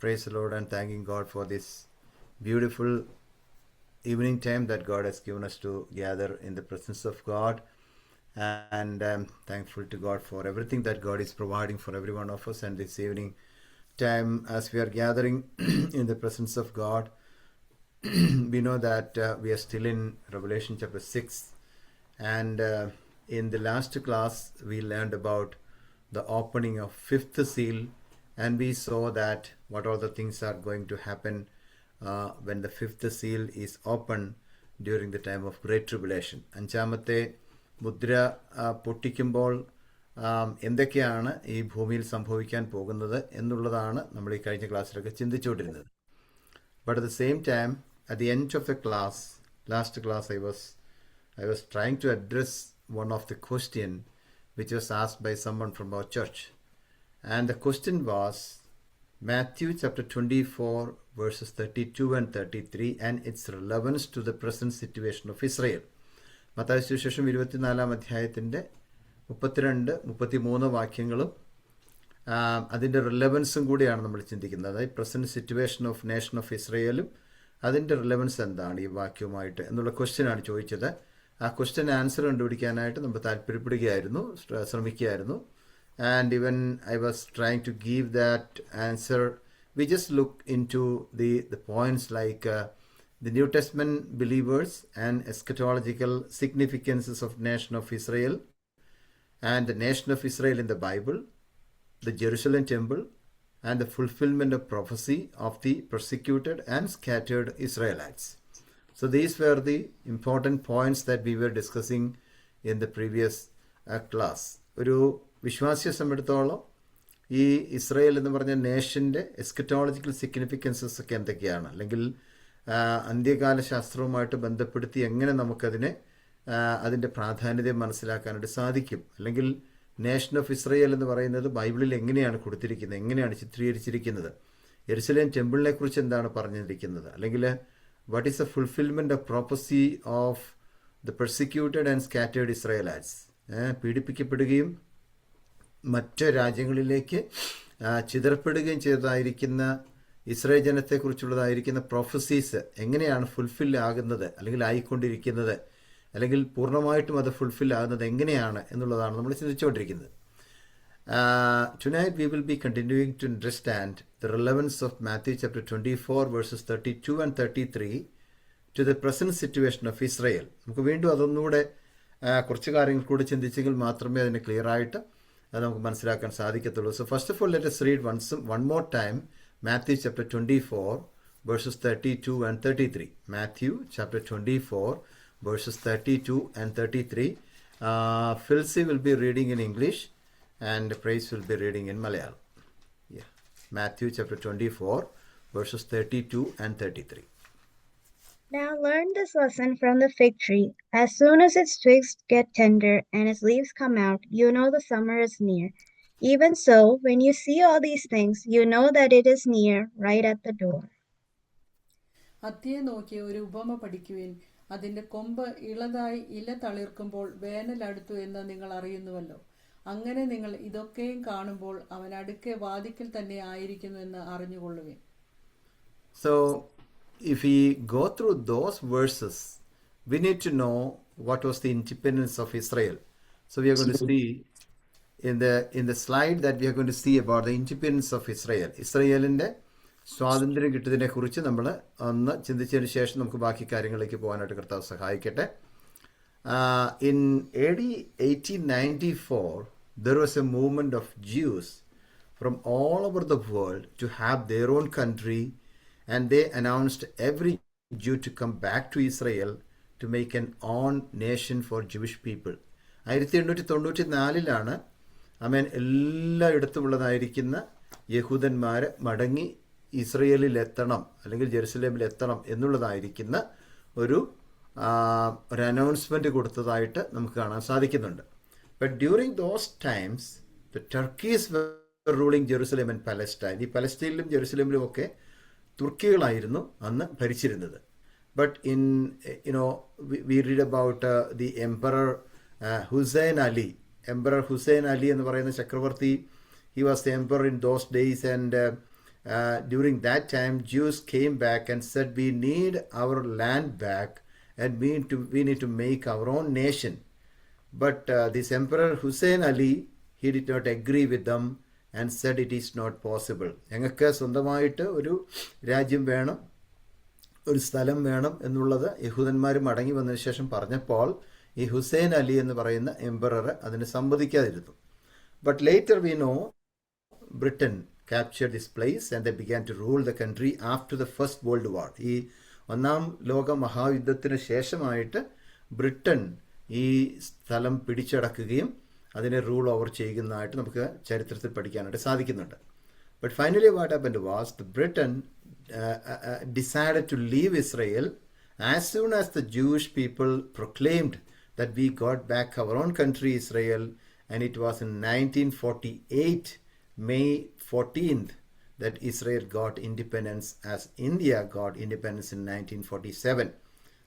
Praise the Lord and thanking God for this beautiful evening time that God has given us to gather in the presence of God. And I'm thankful to God for everything that God is providing for every one of us. And this evening time, as we are gathering in the presence of God, we know that we are still in Revelation chapter 6. And in the last class, we learned about the opening of fifth seal, and we saw that what all the things are going to happen when the fifth seal is open during the time of Great Tribulation. അഞ്ചാമത്തെ മുദ്ര പൊട്ടിക്കുമ്പോൾ എന്തൊക്കെയാണ് ഈ ഭൂമിയിൽ സംഭവിക്കാൻ പോകുന്നത് എന്നുള്ളതാണ് നമ്മൾ ഈ കഴിഞ്ഞ ക്ലാസ്സിലൊക്കെ ചിന്തിച്ചുകൊണ്ടിരുന്നത്. But at the same time, at the end of the class, last class, I was trying to address one of the question which was asked by someone from our church. And the question was Matthew chapter 24 verses 32 and 33 and its relevance to the present situation of Israel. Mathai സുവിശേഷം 24 അധ്യായത്തിൻ്റെ 32-33 വാക്യങ്ങളും അതിൻ്റെ റിലവൻസും കൂടിയാണ് നമ്മൾ ചിന്തിക്കുന്നത്. അതായത് present situation of nation of ഇസ്രയേലും അതിൻ്റെ relevance എന്താണ് ഈ വാക്യവുമായിട്ട് എന്നുള്ള ക്വസ്റ്റ്യനാണ് ചോദിച്ചത്. ആ ക്വസ്റ്റ്യൻ ആൻസർ കണ്ടുപിടിക്കാനായിട്ട് നമ്മൾ താല്പര്യപ്പെടുകയായിരുന്നു, ശ്രമിക്കുകയായിരുന്നു. And even I was trying to give that answer. We just look into the points like the New Testament believers and eschatological significances of nation of Israel and the nation of Israel in the Bible, the Jerusalem temple, and the fulfillment of prophecy of the persecuted and scattered Israelites. So these were the important points that we were discussing in the previous class. ഒരു വിശ്വാസിയെ സംബന്ധിച്ചിടത്തോളം ഈ Israel എന്ന് പറഞ്ഞ നേഷൻ്റെ eschatological സിഗ്നിഫിക്കൻസസ് ഒക്കെ എന്തൊക്കെയാണ്, അല്ലെങ്കിൽ അന്ത്യകാല ശാസ്ത്രവുമായിട്ട് ബന്ധപ്പെടുത്തി എങ്ങനെ നമുക്കതിനെ അതിൻ്റെ പ്രാധാന്യത മനസ്സിലാക്കാനായിട്ട് സാധിക്കും, അല്ലെങ്കിൽ നേഷൻ ഓഫ് ഇസ്രയേൽ എന്ന് പറയുന്നത് ബൈബിളിൽ എങ്ങനെയാണ് കൊടുത്തിരിക്കുന്നത്, എങ്ങനെയാണ് ചിത്രീകരിച്ചിരിക്കുന്നത്, യെരുശലേം ടെമ്പിളിനെ കുറിച്ച് എന്താണ് പറഞ്ഞിരിക്കുന്നത്, അല്ലെങ്കിൽ what is the fulfilment of prophecy of the persecuted and scattered Israelites, പീഡിപ്പിക്കപ്പെടുകയും മറ്റ് രാജ്യങ്ങളിലേക്ക് ചിതറപ്പെടുകയും ചെയ്തതായിരിക്കുന്ന ഇസ്രായേൽ ജനത്തെക്കുറിച്ചുള്ളതായിരിക്കുന്ന പ്രൊഫസീസ് എങ്ങനെയാണ് ഫുൾഫിൽ ആകുന്നത്, അല്ലെങ്കിൽ ആയിക്കൊണ്ടിരിക്കുന്നത്, അല്ലെങ്കിൽ പൂർണ്ണമായിട്ടും അത് ഫുൾഫിൽ ആകുന്നത് എങ്ങനെയാണ് എന്നുള്ളതാണ് നമ്മൾ ചിന്തിച്ചുകൊണ്ടിരിക്കുന്നത്. Tonight we will be continuing to understand the relevance of Matthew chapter 24 verses 32 and 33 to the present situation of Israel. നമുക്ക് വീണ്ടും അതൊന്നുകൂടെ കുറച്ച് കാര്യങ്ങൾ കൂടെ ചിന്തിച്ചെങ്കിൽ മാത്രമേ അതിന് ക്ലിയർ ആയിട്ട് അത് നമുക്ക് മനസ്സിലാക്കാൻ സാധിക്കത്തുള്ളൂ. So first of all, let us read one more time Matthew chapter 24 verses 32 and 33. Matthew chapter 24 verses 32 and 33. Filsi will be reading in English and Praise will be reading in Malayalam. Yeah. Matthew chapter 24 verses 32 and 33. Now learn this lesson from the fig tree. As soon as its twigs get tender and its leaves come out, you know the summer is near. Even so, when you see all these things, you know that it is near, right at the door. അത്തിയെ നോക്കി ഒരു ഉപമ പഠിക്കുവിൻ. അതിന്റെ കൊമ്പ് ഇളതായി ഇല തളിർക്കുമ്പോൾ വേനൽ അടുത്തു എന്ന് നിങ്ങൾ അറിയുന്നുവല്ലോ. അങ്ങനെ നിങ്ങൾ ഇതൊക്കെയും കാണുമ്പോൾ അവൻ അടുക്കെ വാതിക്കൽ തന്നെ ആയിരിക്കുന്നു എന്ന് അറിഞ്ഞുകൊള്ളുവിൻ. So if we go through those verses, we need to know what was the independence of Israel. So we are going to see in the slide that we are going to see about the independence of Israel. ഇസ്രയേലിൻ്റെ സ്വാതന്ത്ര്യം കിട്ടിയതിനെ കുറിച്ച് നമ്മൾ ഒന്ന് ചിന്തിച്ചതിന് ശേഷം നമുക്ക് ബാക്കി കാര്യങ്ങളിലേക്ക് പോകാനായിട്ട് കർത്താവ് സഹായിക്കട്ടെ. In AD 1894, there was a movement of Jews from all over the world to have their own country, and they announced every Jew to come back to Israel to make an own nation for Jewish people. 1894 എല്ലായിടത്തുമുള്ളതായിരിക്കുന്ന യഹൂദന്മാർ മടങ്ങി ഇസ്രയേലിൽ എത്തണം, അല്ലെങ്കിൽ ജെറുസലേമിൽ എത്തണം എന്നുള്ളതായിരിക്കുന്ന ഒരു announcement കൊടുത്തതായിട്ട് നമുക്ക് കാണാൻ സാധിക്കുന്നുണ്ട്. But during those times the turkeys were ruling Jerusalem and Palestine. ഈ പലസ്തീനിലും ജെറുസലേമിലും ഒക്കെ തുർക്കികളായിരുന്നു അന്ന് ഭരിച്ചിരുന്നത്. But in we read about the emperor Hussein Ali. Emperor Hussein Ali എന്ന് പറയുന്ന ചക്രവർത്തി, he was the emperor in those days, and during that time, Jews came back and said, we need our land back and we need to make our own nation. But this Emperor Hussein Ali, he did not agree with them and said it is not possible. ഞങ്ങൾക്ക് സ്വന്തമായിട്ട് ഒരു രാജ്യം വേണം, ഒരു സ്ഥലം വേണം എന്നുള്ളത് യഹൂദന്മാർ മടങ്ങി വന്നതിന് ശേഷം പറഞ്ഞപ്പോൾ ഈ ഹുസൈൻ അലി എന്ന് പറയുന്ന എംപറർ അതിന് സമ്മതിക്കാതിരുന്നു. But later we know Britain captured this place and they began to rule the country after the First World War. ഈ ഒന്നാം ലോക മഹായുദ്ധത്തിന് ശേഷമായിട്ട് ബ്രിട്ടൻ ഈ സ്ഥലം പിടിച്ചടക്കുകയും അതിനെ റൂൾ ഓവർ ചെയ്യുന്നതായിട്ട് നമുക്ക് ചരിത്രത്തിൽ പഠിക്കാനായിട്ട് സാധിക്കുന്നുണ്ട്. But finally what happened was the Britain decided to leave Israel as soon as the Jewish people proclaimed that we got back our own country Israel, and it was in 1948 May 14th that Israel got independence as India got independence in 1947.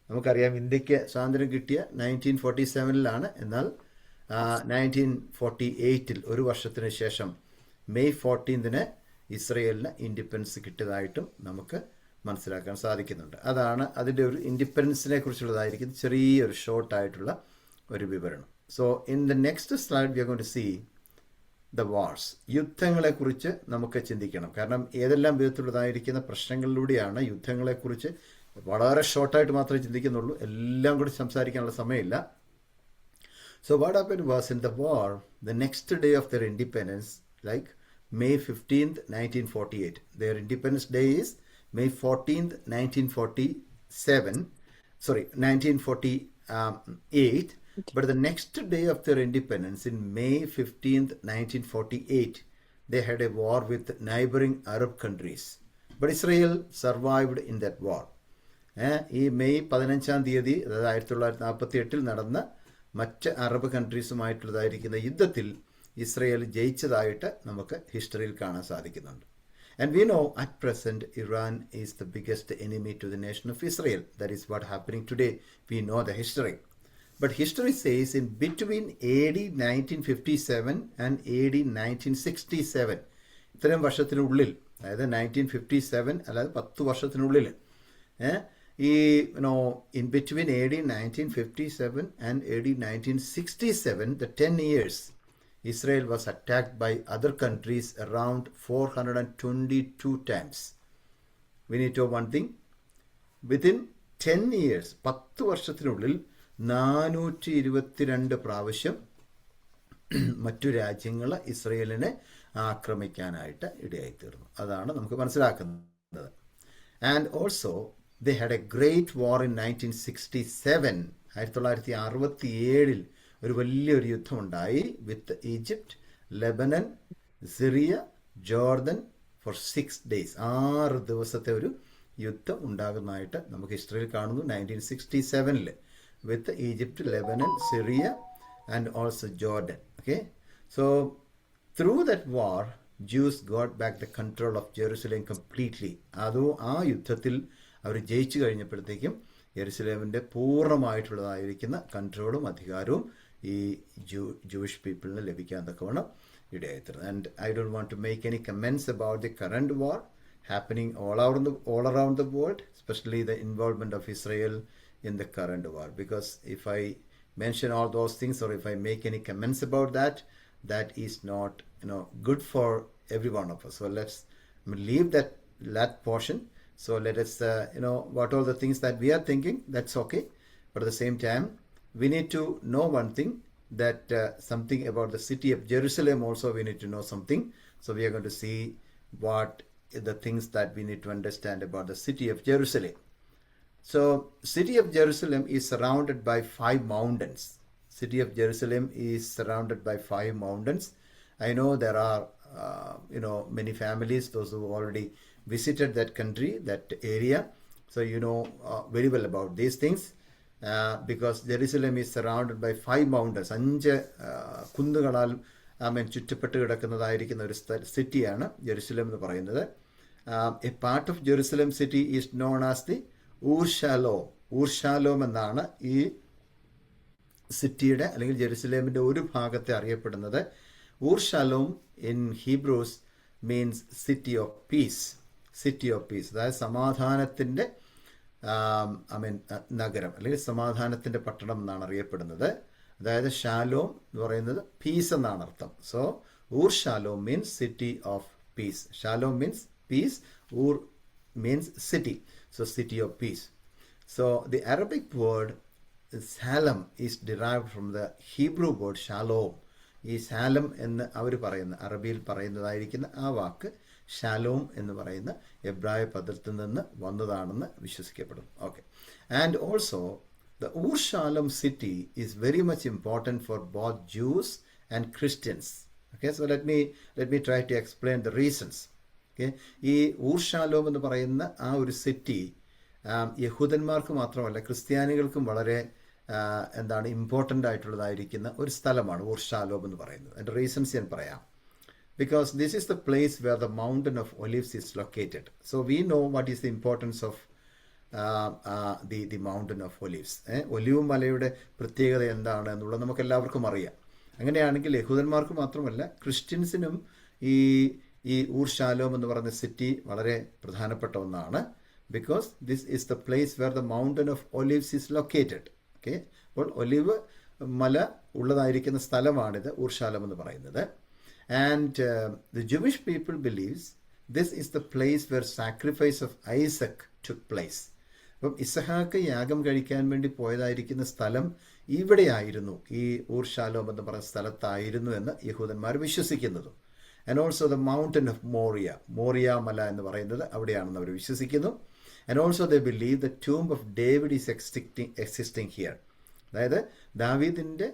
നമുക്കറിയാം ഇന്ത്യക്ക് സ്വാതന്ത്ര്യം കിട്ടിയ 1947 എന്നാൽ 1948 ഒരു വർഷത്തിന് ശേഷം May 14 ഇസ്രയേലിന് independence കിട്ടിയതായിട്ടും നമുക്ക് മനസ്സിലാക്കാൻ സാധിക്കുന്നുണ്ട്. അതാണ് അതിൻ്റെ ഒരു ഇൻഡിപെൻഡൻസിനെ കുറിച്ചുള്ളതായിരിക്കും ചെറിയൊരു ഷോർട്ടായിട്ടുള്ള ഒരു വിവരണം. So in the next slide we are going to see the wars. യുദ്ധങ്ങളെക്കുറിച്ച് നമുക്ക് ചിന്തിക്കണം. കാരണം ഏതെല്ലാം വിധത്തിലുള്ളതായിരിക്കുന്ന പ്രശ്നങ്ങളിലൂടെയാണ് യുദ്ധങ്ങളെക്കുറിച്ച് വളരെ ഷോർട്ടായിട്ട് മാത്രമേ ചിന്തിക്കുന്നുള്ളൂ, എല്ലാം കൂടി സംസാരിക്കാനുള്ള സമയമില്ല. So what happened was in the war, the next day of their independence, like May 15th, 1948. Their independence day is May 14th, 1947. Sorry, 1948. But the next day of their independence, in May 15th, 1948, they had a war with neighboring Arab countries. But Israel survived in that war. ഈ May 15 അതായത് 1948 നടന്ന മറ്റ് Arab കൺട്രീസുമായിട്ടുള്ളതായിരിക്കുന്ന യുദ്ധത്തിൽ Israel ജയിച്ചതായിട്ട് നമുക്ക് ഹിസ്റ്ററിയിൽ കാണാൻ സാധിക്കുന്നുണ്ട്. And we know at present Iran is the biggest enemy to the nation of Israel. That is what happening today. We know the history. But history says in between AD 1957 and AD 1967, ഇത്രയും വർഷത്തിനുള്ളിൽ, അതായത് 1957 അല്ലാതെ 10 വർഷത്തിനുള്ളിൽ, in between AD 1957 and AD 1967, the 10 years, Israel was attacked by other countries around 422 times. We need to know one thing. Within 10 years, 10 വർഷത്തിനുള്ളിൽ 422 പ്രാവശ്യം മറ്റു രാജ്യങ്ങൾ ഇസ്രയേലിനെ ആക്രമിക്കാനായിട്ട് ഇടയായിത്തീർന്നു. അതാണ് നമുക്ക് മനസ്സിലാക്കുന്നത്. And also they had a great war in 1967. 1967 ഒരു വലിയൊരു യുദ്ധമുണ്ടായി with Egypt, Lebanon, Syria, Jordan for 6 days. 6 ദിവസത്തെ ഒരു യുദ്ധം ഉണ്ടാകുന്നതായിട്ട് നമുക്ക് ഹിസ്റ്ററിയിൽ കാണുന്നു. 1967 with Egypt, Lebanon, Syria and also Jordan. Okay, so through that war Jews got back the control of Jerusalem completely. അതോ ആ യുദ്ധത്തിൽ അവർ ജയിച്ചു കഴിഞ്ഞപ്പോഴത്തേക്കും യെരുസലേമിൻ്റെ പൂർണ്ണമായിട്ടുള്ളതായിരിക്കുന്ന കൺട്രോളും അധികാരവും ഈ ജൂയിഷ് പീപ്പിളിന് ലഭിക്കാൻ തക്കവണ്ണം ഇടയായിത്തീർന്നു. And I don't want to make any comments about the current war happening all around the world, especially the involvement of Israel in the current war, because if I mention all those things or if I make any comments about that, that is not good for every one of us. So let's leave that portion. So let us what all the things that we are thinking, that's okay, but at the same time we need to know one thing, that something about the city of Jerusalem also we need to know something. So we are going to see what the things that we need to understand about the city of Jerusalem. So city of Jerusalem is surrounded by 5 mountains. City of Jerusalem is surrounded by 5 mountains. I know there are many families, those who already visited that country, that area, so you know very well about these things, because Jerusalem is surrounded by 5 mountains. 5 കുന്നുകളാൽ ചുറ്റപ്പെട്ട് കിടക്കുന്നതായിരിക്കുന്ന ഒരു സിറ്റിയാണ് Jerusalem എന്ന് പറയുന്നത്. A part of Jerusalem city is known as the Urshalom എന്നാണ് ഈ സിറ്റിയുടെ അല്ലെങ്കിൽ ജെറുസലേമിൻ്റെ ഒരു ഭാഗത്തെ അറിയപ്പെടുന്നത്. Urshalom in Hebrews, means city of peace. City of peace, അതായത് സമാധാനത്തിൻ്റെ നഗരം അല്ലെങ്കിൽ സമാധാനത്തിൻ്റെ പട്ടണം എന്നാണ് അറിയപ്പെടുന്നത്. അതായത് ഷാലോം എന്ന് പറയുന്നത് പീസ് എന്നാണ് അർത്ഥം. So Ur Shalom means city of peace. Shalom means peace, Ur means city, so city of peace. So the Arabic word Salem is derived from the Hebrew word shalom. ഈ സാലം എന്ന് അവർ പറയുന്ന, അറബിയിൽ പറയുന്നതായിരിക്കുന്ന ആ വാക്ക് Shalom എന്ന് പറയുന്ന എബ്രായ പദത്തിൽ നിന്ന് വന്നതാണെന്ന് വിശ്വസിക്കപ്പെടുന്നു. Okay, and also the Ur Shalom city is very much important for both Jews and Christians. Okay, so let me try to explain the reasons. Okay, ഈ ഊർ ഷാലോം എന്ന് പറയുന്ന ആ ഒരു സിറ്റി യഹൂദന്മാർക്ക് മാത്രമല്ല ക്രിസ്ത്യാനികൾക്കും വളരെ ഇമ്പോർട്ടൻ്റ് ആയിട്ടുള്ളതായിരിക്കുന്ന ഒരു സ്ഥലമാണ് ഊർ ഷാലോം എന്ന് പറയുന്നത്. അതിൻ്റെ റീസൺസ് ഞാൻ പറയാം. Because this is the place where the mountain of olives is located. So we know what is the importance of the mountain of olives. Olive മലയുടെ പ്രത്യേകത എന്താണ് എന്നുള്ളത് നമുക്ക് എല്ലാവർക്കും അറിയാം. അങ്ങനെയാണെങ്കിൽ യഹൂദന്മാർക്ക് മാത്രമല്ല ക്രിസ്ത്യൻസിനും ഈ ഊർ ഷാലോം എന്ന് പറയുന്ന സിറ്റി വളരെ പ്രധാനപ്പെട്ട ഒന്നാണ്. Because this is the place where the mountain of olives is located. Okay, അപ്പോൾ ഒലിവ് മല ഉള്ളതായിരിക്കുന്ന സ്ഥലമാണിത് ഊർ ഷാലോം എന്ന് പറയുന്നത്. And the Jewish people believes this is the place where sacrifice of Isaac took place. അപ്പം ഇസഹാക്ക് യാഗം കഴിക്കാൻ വേണ്ടി പോയതായിരിക്കുന്ന സ്ഥലം ഇവിടെയായിരുന്നു, ഈ ഊർ ഷാലോം എന്ന് പറയുന്ന സ്ഥലത്തായിരുന്നു എന്ന് യഹൂദന്മാർ വിശ്വസിക്കുന്നതും. And also the mountain of Moriah മല എന്ന് പറയുന്നത് അവിടെയാണെന്ന് അവർ വിശ്വസിക്കുന്നു. And also they believe the tomb of David is existing here. അതായത് ദാവീദിൻ്റെ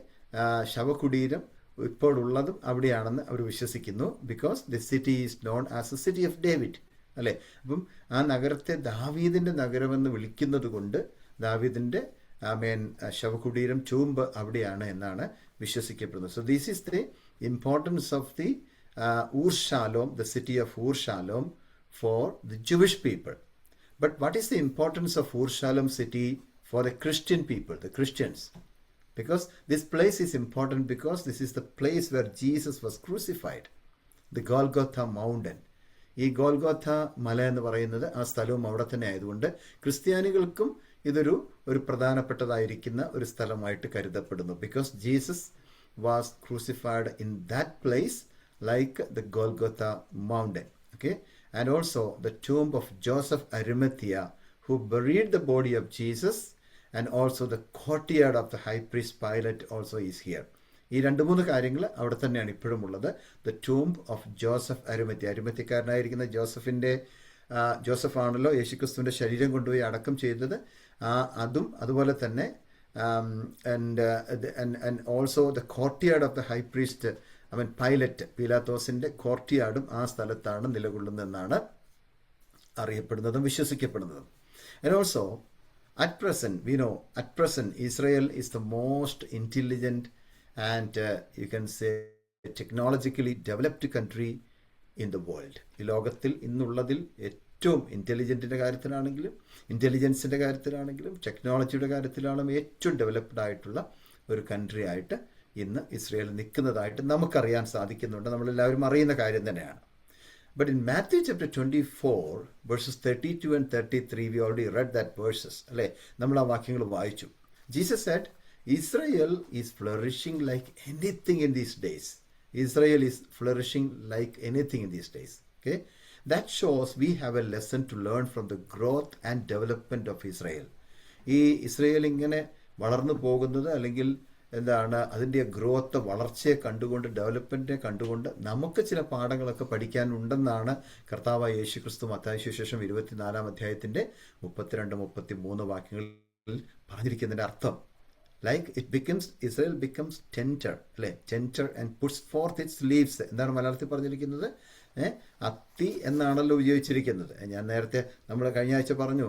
ശവകുടീരം ഇപ്പോഴുള്ളതും അവിടെയാണെന്ന് അവർ വിശ്വസിക്കുന്നു. Because the city is known as a city of David, അല്ലേ? അപ്പം ആ നഗരത്തെ ദാവീദിൻ്റെ നഗരമെന്ന് വിളിക്കുന്നത് കൊണ്ട് ദാവീദിൻ്റെ ശവകുടീരം ടൂംബ് അവിടെയാണ് എന്നാണ് വിശ്വസിക്കപ്പെടുന്നത്. So this is the importance of the Ur Shalom, the city of Ur Shalom for the Jewish people. But what is the importance of Ur Shalom city for the Christian people, the Christians? Because this place is important because this is the place where Jesus was crucified, the Golgotha mountain. ഈ Golgotha മല എന്ന് പറയുന്നത് ആ സ്ഥലവും അവിടെ തന്നെ ആയതുകൊണ്ട് ക്രിസ്ത്യാനികൾക്കും ഇതൊരു പ്രധാനപ്പെട്ടതായിരിക്കുന്ന ഒരു സ്ഥലമായിട്ട് കരുതപ്പെടുന്നു. Because Jesus was crucified in that place like the Golgotha mountain. Okay, and also the tomb of Joseph Arimathea, who buried the body of Jesus, and also the courtyard of the high priest Pilate also is here. ഈ 2-3 കാര്യങ്ങൾ അവിടെ തന്നെയാണ് ഇപ്പോഴും ഉള്ളത്. The tomb of Joseph അരിമത്യക്കാരനായിരിക്കുന്ന ജോസഫാണല്ലോ യേശുക്രിസ്തുവിൻ്റെ ശരീരം കൊണ്ടുപോയി അടക്കം ചെയ്തത്. അതും അതുപോലെ തന്നെ and also the courtyard of the high priest പൈലാത്തോസിൻ്റെ കോർട്ടിയാർഡും ആ സ്ഥലത്താണ് നിലകൊള്ളുന്നതെന്നാണ് അറിയപ്പെടുന്നതും വിശ്വസിക്കപ്പെടുന്നതും. And also at present we know Israel is the most intelligent and you can say technologically developed country in the world. ഈ ലോകത്തിൽ ഇന്നുള്ളതിൽ ഏറ്റവും ഇൻ്റലിജൻസിൻ്റെ കാര്യത്തിലാണെങ്കിലും ടെക്നോളജിയുടെ കാര്യത്തിലാണെങ്കിലും ഏറ്റവും ഡെവലപ്ഡ് ആയിട്ടുള്ള ഒരു കൺട്രി ആയിട്ട് ഇന്ന് ഇസ്രയേൽ നിൽക്കുന്നതായിട്ട് നമുക്കറിയാൻ സാധിക്കുന്നുണ്ട്. നമ്മളെല്ലാവരും അറിയുന്ന കാര്യം തന്നെയാണ്. But in Matthew chapter 24 verses 32 and 33 we already read that verses, അല്ലേ? നമ്മൾ ആ വാക്യങ്ങൾ വായിച്ചു. Jesus said Israel is flourishing like anything in these days. Israel is flourishing like anything in these days. Okay, that shows we have a lesson to learn from the growth and development of Israel. ഈ Israel ഇങ്ങനെ വളർന്നു പോകുന്നത് അല്ലെങ്കിൽ അതിൻ്റെ growth, വളർച്ചയെ കണ്ടുകൊണ്ട്, ഡെവലപ്മെൻറ്റിനെ കണ്ടുകൊണ്ട് നമുക്ക് ചില പാഠങ്ങളൊക്കെ പഠിക്കാനുണ്ടെന്നാണ് കർത്താവായ യേശുക്രിസ്തു മത്തായി സുവിശേഷം 24-ാം അധ്യായത്തിൻ്റെ 32-33 വാക്യങ്ങളിൽ പറഞ്ഞിരിക്കുന്നതിൻ്റെ അർത്ഥം. ലൈക്ക് ഇസ്രയേൽ ബിക്കംസ് ടെൻറ്റർ, അല്ലേ? Tender and puts forth its leaves. എന്താണ് മലയാളത്തിൽ പറഞ്ഞിരിക്കുന്നത്? അത്തി എന്നാണല്ലോ ഉപയോഗിച്ചിരിക്കുന്നത്. ഞാൻ നേരത്തെ നമ്മൾ കഴിഞ്ഞ ആഴ്ച പറഞ്ഞു,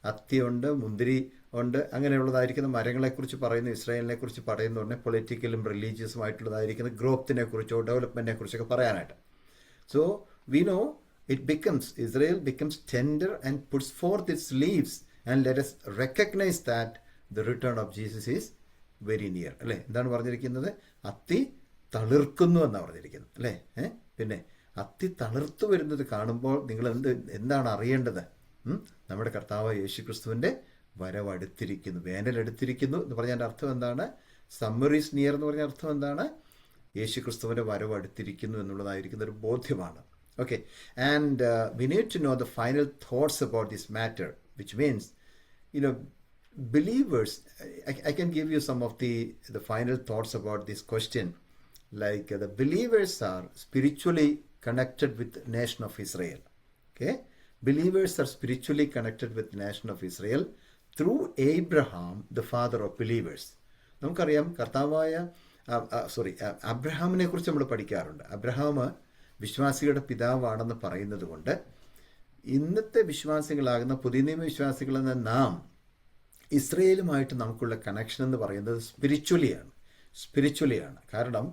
അത്തിയുണ്ട്, മുന്തിരി ഉണ്ട്, അങ്ങനെയുള്ളതായിരിക്കുന്ന മരങ്ങളെക്കുറിച്ച് പറയുന്നു. ഇസ്രായേലിനെ കുറിച്ച് പറയുന്നുണ്ട് പൊളിറ്റിക്കലും റിലീജിയസും ആയിട്ടുള്ളതായിരിക്കുന്ന ഗ്രോത്തിനെ കുറിച്ചോ ഡെവലപ്മെൻറ്റിനെ കുറിച്ചൊക്കെ പറയാനായിട്ട്. So we no Israel becomes tender and puts forth its leaves, and let us recognize that the return of Jesus is very near. അല്ലേ? എന്താണ് പറഞ്ഞിരിക്കുന്നത്? അത്തി തളിർക്കുന്നു എന്നാണ് പറഞ്ഞിരിക്കുന്നത്, അല്ലേ? പിന്നെ അത്തി തളിർത്തു വരുന്നത് കാണുമ്പോൾ നിങ്ങൾ എന്താണ് അറിയേണ്ടത്? നമ്മുടെ കർത്താവ് യേശുക്രിസ്തുവിൻ്റെ വരവടുത്തിരിക്കുന്നു, വേനലെടുത്തിരിക്കുന്നു എന്ന് പറഞ്ഞതിൻ്റെ അർത്ഥം എന്താണ്? സമ്മർ ഈസ് നിയർ എന്ന് പറഞ്ഞ അർത്ഥം എന്താണ്? യേശുക്രിസ്തുവിൻ്റെ വരവടുത്തിരിക്കുന്നു എന്നുള്ളതായിരിക്കുന്ന ഒരു ബോധ്യമാണ്. Okay, and we need to know the final thoughts about this matter, which means believers. I can give you some of the final thoughts about this question. Like the believers are spiritually connected with the nation of Israel. Okay, believers are spiritually connected with the nation of Israel through Abraham, the father of believers. നമുക്കറിയാം കർത്താവായ അബ്രഹാമിനെ കുറിച്ച് നമ്മൾ പഠിക്കാറുണ്ട്. Abraham വിശ്വാസികളുടെ പിതാവാണെന്ന് പറയുന്നത് കൊണ്ട് ഇന്നത്തെ വിശ്വാസികളാകുന്ന പുതിയ നിയമ വിശ്വാസികളെന്ന നാം ഇസ്രയേലുമായിട്ട് നമുക്കുള്ള കണക്ഷൻ എന്ന് പറയുന്നത് സ്പിരിച്വലിയാണ്. കാരണം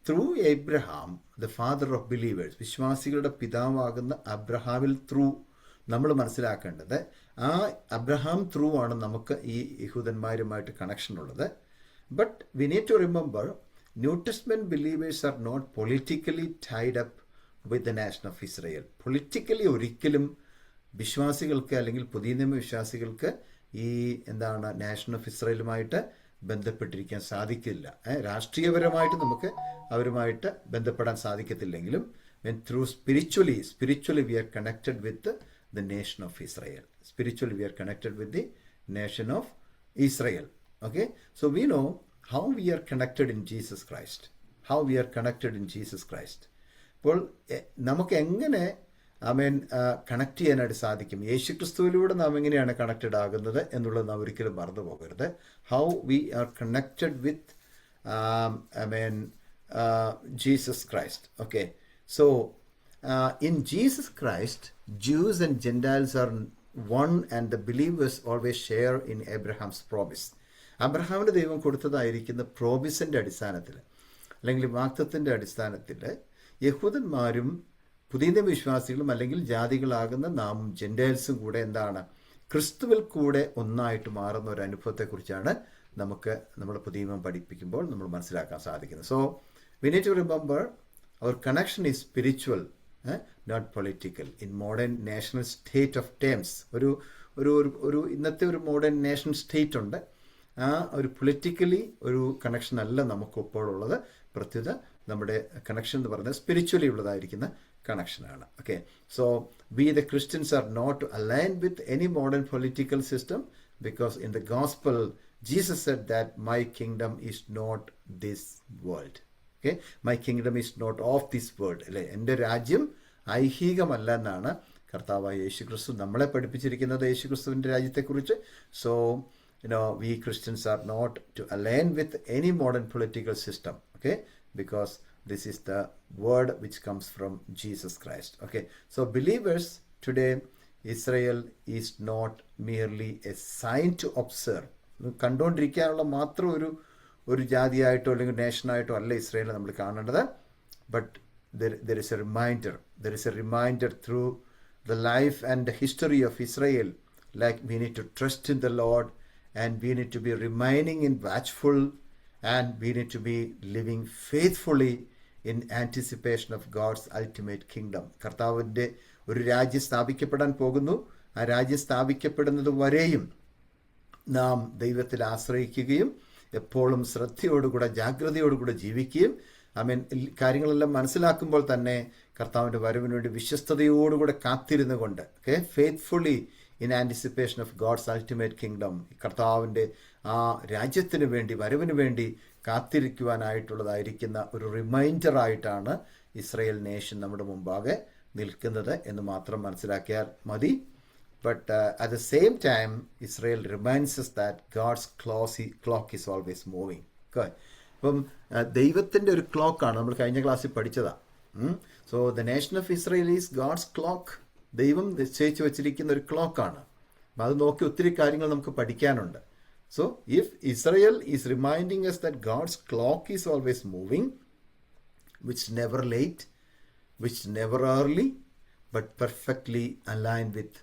through Abraham, the father of believers, വിശ്വാസികളുടെ പിതാവാകുന്ന അബ്രഹാമിൽ ത്രൂ നമ്മൾ മനസ്സിലാക്കേണ്ടത് ആ അബ്രഹാം ത്രൂ ആണ് നമുക്ക് ഈ യഹൂദന്മാരുമായിട്ട് കണക്ഷൻ ഉള്ളത്. But we need to remember, New Testament believers are not politically tied up with the nation of Israel. Politically ഒരിക്കലും വിശ്വാസികൾക്ക് അല്ലെങ്കിൽ പുതിയ നിയമ വിശ്വാസികൾക്ക് ഈ നാഷൻ ഓഫ് ഇസ്രയേലുമായിട്ട് ബന്ധപ്പെട്ടിരിക്കാൻ സാധിക്കില്ല. രാഷ്ട്രീയപരമായിട്ട് നമുക്ക് അവരുമായിട്ട് ബന്ധപ്പെടാൻ സാധിക്കത്തില്ലെങ്കിലും through spiritually we are connected with the nation of Israel. Spiritually we are connected with the nation of Israel. Okay, so we know how we are connected in Jesus Christ. അപ്പോൾ നമുക്ക് എങ്ങനെ connect ചെയ്യാനായിട്ട് സാധിക്കും? യേശുക്രിസ്തുവിലൂടെ നാം എങ്ങനെയാണ് connected ആകുന്നത് എന്നുള്ളത് നാം ഒരിക്കലും മറന്നു പോകരുത്. How we are connected with Jesus Christ. Okay, so in Jesus Christ Jews and Gentiles are one, and the believers always share in Abraham's promise. അബ്രഹാമിന് ദൈവം കൊടുത്തതായിരിക്കുന്ന പ്രോമിസിൻ്റെ അടിസ്ഥാനത്തിൽ അല്ലെങ്കിൽ വാഗ്ദത്തത്തിൻ്റെ അടിസ്ഥാനത്തിൽ യഹൂദന്മാരും പുതിയ വിശ്വാസികളും അല്ലെങ്കിൽ ജാതികളാകുന്ന നാം ജെൻഡൈൽസും കൂടെ ക്രിസ്തുവിൽ കൂടെ ഒന്നായിട്ട് മാറുന്ന ഒരു അനുഭവത്തെക്കുറിച്ചാണ് നമുക്ക് നമ്മുടെ പുതിയ നിയമം പഠിപ്പിക്കുമ്പോൾ നമ്മൾ മനസ്സിലാക്കാൻ സാധിക്കുന്നത്. So we need to remember our connection is spiritual, not political. In modern national state of terms ഒരു ഇന്നത്തെ ഒരു മോഡേൺ നാഷണൽ സ്റ്റേറ്റ് ഉണ്ട്. ആ ഒരു പൊളിറ്റിക്കലി ഒരു കണക്ഷൻ അല്ല നമുക്ക് ഇപ്പോഴുള്ളത്. പ്രത്യുത നമ്മുടെ കണക്ഷൻ എന്ന് പറയുന്നത് സ്പിരിച്വലി ഉള്ളതായിരിക്കുന്ന കണക്ഷനാണ്. Okay, so we the Christians are not aligned with any modern political system, because in the gospel Jesus said that my kingdom is not this world. Okay, my kingdom is not of this world. അല്ലേ, എൻ്റെ രാജ്യം ഐഹികമല്ല എന്നാണ് കർത്താവായ യേശുക്രിസ്തു നമ്മളെ പഠിപ്പിച്ചിരിക്കുന്നത് യേശുക്രിസ്തുവിൻ്റെ രാജ്യത്തെക്കുറിച്ച്. So we Christians are not to align with any modern political system. Okay, because this is the word which comes from Jesus Christ. Okay, so believers today, Israel is not merely a sign to observe. കണ്ടുകൊണ്ടിരിക്കാനുള്ള മാത്രം ഒരു ജാതിയായിട്ടോ അല്ലെങ്കിൽ നേഷനായിട്ടോ അല്ല ഇസ്രയേലിനെ നമ്മൾ കാണേണ്ടത്. But there is a reminder through the life and the history of Israel, like we need to trust in the Lord, and we need to be remaining in watchful, and we need to be living faithfully in anticipation of God's ultimate kingdom. കർത്താവിൻ്റെ ഒരു രാജ്യം സ്ഥാപിക്കപ്പെടാൻ പോകുന്നു. ആ രാജ്യം സ്ഥാപിക്കപ്പെടുന്നത് വരെയും നാം ദൈവത്തിൽ ആശ്രയിക്കുകയും എപ്പോഴും ശ്രദ്ധയോടുകൂടെ ജാഗ്രതയോടുകൂടെ ജീവിക്കുകയും കാര്യങ്ങളെല്ലാം മനസ്സിലാക്കുമ്പോൾ തന്നെ കർത്താവിൻ്റെ വരവിന് വേണ്ടി വിശ്വസ്തയോടുകൂടെ കാത്തിരുന്നു കൊണ്ട് faithfully in anticipation of God's ultimate kingdom, കർത്താവിൻ്റെ ആ രാജ്യത്തിന് വേണ്ടി വരവിന് വേണ്ടി കാത്തിരിക്കുവാനായിട്ടുള്ളതായിരിക്കുന്ന ഒരു റിമൈൻഡറായിട്ടാണ് ഇസ്രയേൽ നേഷൻ നമ്മുടെ മുമ്പാകെ നിൽക്കുന്നത് എന്ന് മാത്രം മനസ്സിലാക്കിയാൽ മതി. But at the same time Israel reminds that God's clock is always moving. അപ്പം ദൈവത്തിൻ്റെ ഒരു ക്ലോക്കാണ് നമ്മൾ കഴിഞ്ഞ ക്ലാസ്സിൽ പഠിച്ചതാണ്. So the nation of Israel is God's clock. ദൈവം നിശ്ചയിച്ച് വെച്ചിരിക്കുന്ന ഒരു ക്ലോക്കാണ്. അപ്പം അത് നോക്കി ഒത്തിരി കാര്യങ്ങൾ നമുക്ക് പഠിക്കാനുണ്ട്. So, if Israel is reminding us that God's clock is always moving, which never late, which never early, but perfectly aligned with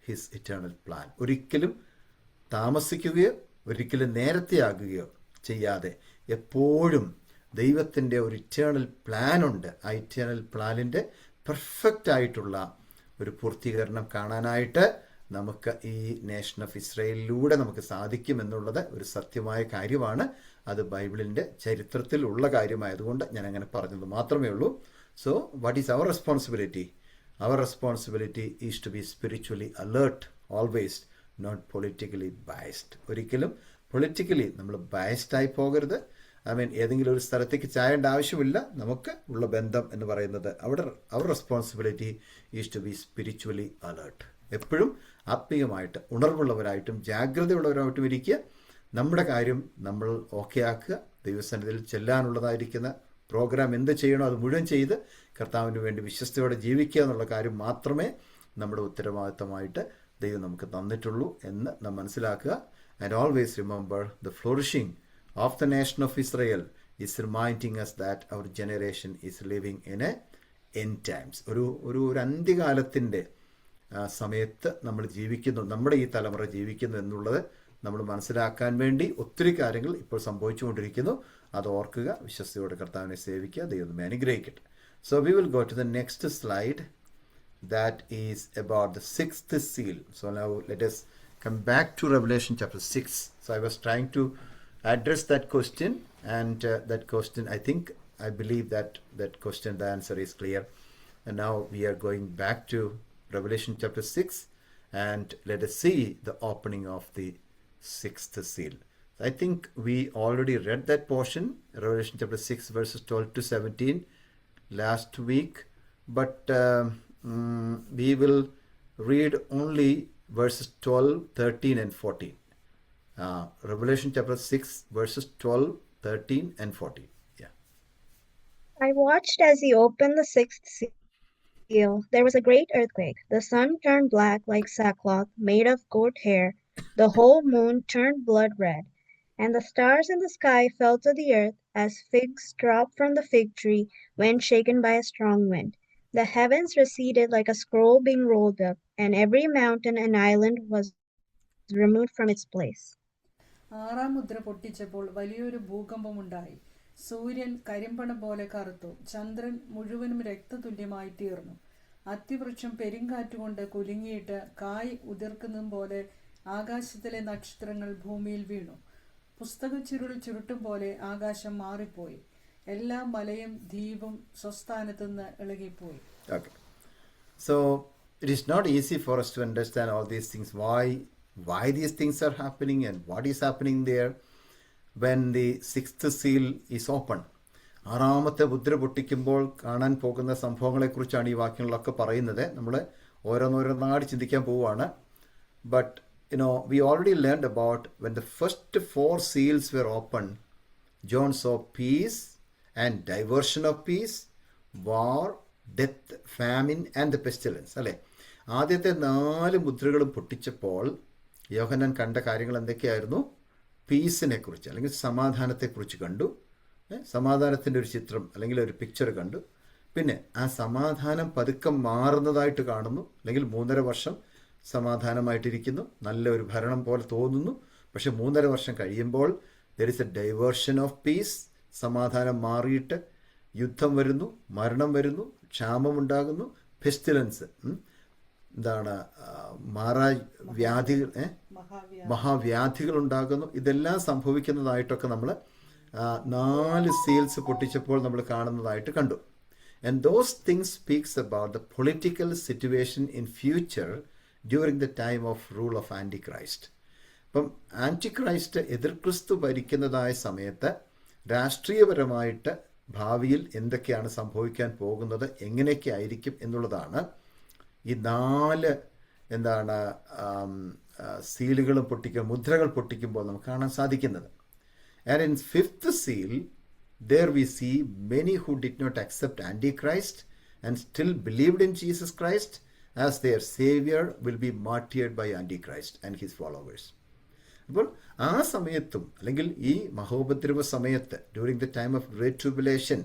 His eternal plan. ഒരിക്കലും താമസിക്കുകയോ ഒരിക്കലും നേരത്തെയാകുകയോ ചെയ്യാതെ എപ്പോഴും ദൈവത്തിൻ്റെ ഒരു ഇറ്റേണൽ പ്ലാൻ ഉണ്ട്. ആ ഇറ്റേണൽ പ്ലാനിൻ്റെ പെർഫെക്റ്റ് ആയിട്ടുള്ള ഒരു പൂർത്തീകരണം കാണാനായിട്ട് നമുക്ക് ഈ നേഷൻ ഓഫ് ഇസ്രയേലിലൂടെ നമുക്ക് സാധിക്കും എന്നുള്ളത് ഒരു സത്യമായ കാര്യമാണ്. അത് ബൈബിളിൻ്റെ ചരിത്രത്തിലുള്ള കാര്യമായതുകൊണ്ട് ഞാൻ അങ്ങനെ പറഞ്ഞത് മാത്രമേ ഉള്ളൂ. So what is our responsibility? Our responsibility is to be spiritually alert always, not politically biased. ഒരിക്കലും പൊളിറ്റിക്കലി നമ്മൾ ബയസ്ഡായി പോകരുത്. ഏതെങ്കിലും ഒരു സ്ഥലത്തേക്ക് ചായേണ്ട ആവശ്യമില്ല. നമുക്ക് ഉള്ള ബന്ധം എന്ന് പറയുന്നത് അവിടെ our responsibility is to be spiritually alert. എപ്പോഴും ആത്മീയമായിട്ട് ഉണർവുള്ളവരായിട്ടും ജാഗ്രതയുള്ളവരായിട്ടും ഇരിക്കുക. നമ്മുടെ കാര്യം നമ്മൾ ഓക്കെ ആക്കുക. ദൈവസന്നിധിയിൽ ചെല്ലാനുള്ളതായിരിക്കുന്ന പ്രോഗ്രാം എന്ത് ചെയ്യണോ അത് മുഴുവൻ ചെയ്ത് കർത്താവിന് വേണ്ടി വിശ്വസ്തയോടെ ജീവിക്കുക എന്നുള്ള കാര്യം മാത്രമേ നമ്മുടെ ഉത്തരവാദിത്തമായിട്ട് ദൈവം നമുക്ക് തന്നിട്ടുള്ളൂ എന്ന് നാം മനസ്സിലാക്കുക. And always remember the flourishing of the nation of Israel is reminding us that our generation is living in a end times. ഒരു അന്ത്യകാലത്തിൻ്റെ സമയത്ത് നമ്മൾ ജീവിക്കുന്നു, നമ്മുടെ ഈ തലമുറ ജീവിക്കുന്നു എന്നുള്ളത് നമ്മൾ മനസ്സിലാക്കാൻ വേണ്ടി ഒത്തിരി കാര്യങ്ങൾ ഇപ്പോൾ സംഭവിച്ചുകൊണ്ടിരിക്കുന്നു. അത് ഓർക്കുക, വിശ്വസ്തയോടെ കർത്താവിനെ സേവിക്കുക. ദൈവം അനുഗ്രഹിക്കട്ടെ. So we will go to the next slide, that is about the sixth seal. So now let us come back to Revelation chapter 6. So I was trying to address that question, and that question, I believe that question, the answer is clear. And now we are going back to Revelation chapter 6, and let us see the opening of the sixth seal. I think we already read that portion, Revelation chapter 6 verses 12 to 17 last week, but we will read only verses 12, 13 and 14. Revelation chapter 6 verses 12, 13 and 14. Yeah. I watched as he opened the sixth seal. There was a great earthquake. The sun turned black like sackcloth made of goat hair. The whole moon turned blood red. And the stars in the sky fell to the earth as figs drop from the fig tree when shaken by a strong wind. The heavens receded like a scroll being rolled up, and every mountain and island was removed from its place. 6-ാം മുദ്ര പൊട്ടിച്ചപ്പോൾ വലിയൊരു ഭൂകമ്പമുണ്ടായി. സൂര്യൻ കരിമ്പണം പോലെ കറുത്തു. ചന്ദ്രൻ മുഴുവനും രക്തതുല്യമായി തീർന്നു. അത്തിവൃക്ഷം പെരുങ്കാറ്റുകൊണ്ട് കുലുങ്ങിയിട്ട് കായ് ഉതിർക്കുന്നതും പോലെ ആകാശത്തിലെ നക്ഷത്രങ്ങൾ ഭൂമിയിൽ വീണു. പുസ്തകച്ചുരുൾ ചുരുട്ടും പോലെ ആകാശം മാറിപ്പോയി. എല്ലാ മലയും ദ്വീപും സ്വസ്ഥാനത്തുനിന്ന് ഇളകിപ്പോയി. Okay. So it is not easy for us to understand all these things. Why these things are happening and what is happening there when the sixth seal is open. 6-ാമത്തെ മുദ്ര പൊട്ടിക്കുമ്പോൾ കാണാൻ പോകുന്ന സംഭവങ്ങളെക്കുറിച്ചാണ് ഈ വാക്യങ്ങളൊക്കെ പറയുന്നത്. നമ്മൾ ഓരോന്നോരോന്നാടി ചിന്തിക്കാൻ പോവുകയാണ്. But we already learned about when the first 4 seals were opened, John saw peace and diversion of peace, war, death, famine and the pestilence. അല്ലേ? ആദ്യത്തെ 4 മുദ്രകളും പൊട്ടിച്ചപ്പോൾ യോഹന്നാൻ കണ്ട കാര്യങ്ങൾ എന്തൊക്കെയായിരുന്നു? പീസിനെ കുറിച്ച് അല്ലെങ്കിൽ സമാധാനത്തെക്കുറിച്ച് കണ്ടു. സമാധാനത്തിൻ്റെ ഒരു ചിത്രം അല്ലെങ്കിൽ ഒരു പിക്ചർ കണ്ടു. പിന്നെ ആ സമാധാനം പതുക്കെ മാറുന്നതായിട്ട് കാണുന്നു. അല്ലെങ്കിൽ 3.5 വർഷം സമാധാനമായിട്ടിരിക്കുന്നു, നല്ല ഒരു ഭരണം പോലെ തോന്നുന്നു. പക്ഷെ 3.5 വർഷം കഴിയുമ്പോൾ there is a diversion of peace. സമാധാനം മാറിയിട്ട് യുദ്ധം വരുന്നു, മരണം വരുന്നു, ക്ഷാമമുണ്ടാകുന്നു, പെസ്റ്റിലൻസ്, എന്താണ്, മഹാവ്യാധികൾ ഉണ്ടാകുന്നു. ഇതെല്ലാം സംഭവിക്കുന്നതായിട്ടൊക്കെ നമ്മൾ 4 സീൽസ് പൊട്ടിച്ചപ്പോൾ നമ്മൾ കാണുന്നതായിട്ട് കണ്ടു. And those things speaks about the political situation in future during the time of rule of Antichrist. അപ്പം ആൻറ്റിക്രൈസ്റ്റ് എതിർക്രിസ്തു ഭരിക്കുന്നതായ സമയത്ത് രാഷ്ട്രീയപരമായിട്ട് ഭാവിയിൽ എന്തൊക്കെയാണ് സംഭവിക്കാൻ പോകുന്നത്, എങ്ങനെയൊക്കെ ആയിരിക്കും എന്നുള്ളതാണ് ഈ 4 സീലുകളും മുദ്രകൾ പൊട്ടിക്കുമ്പോൾ നമുക്ക് കാണാൻ സാധിക്കുന്നത്. And in 5th seal, there we see many who did not accept Antichrist and still believed in Jesus Christ as their savior will be martyred by Antichrist and his followers. അപ്പോൾ ആ സമയത്തും അല്ലെങ്കിൽ ഈ മഹോപദ്രവ സമയത്ത് during the time of Great Tribulation,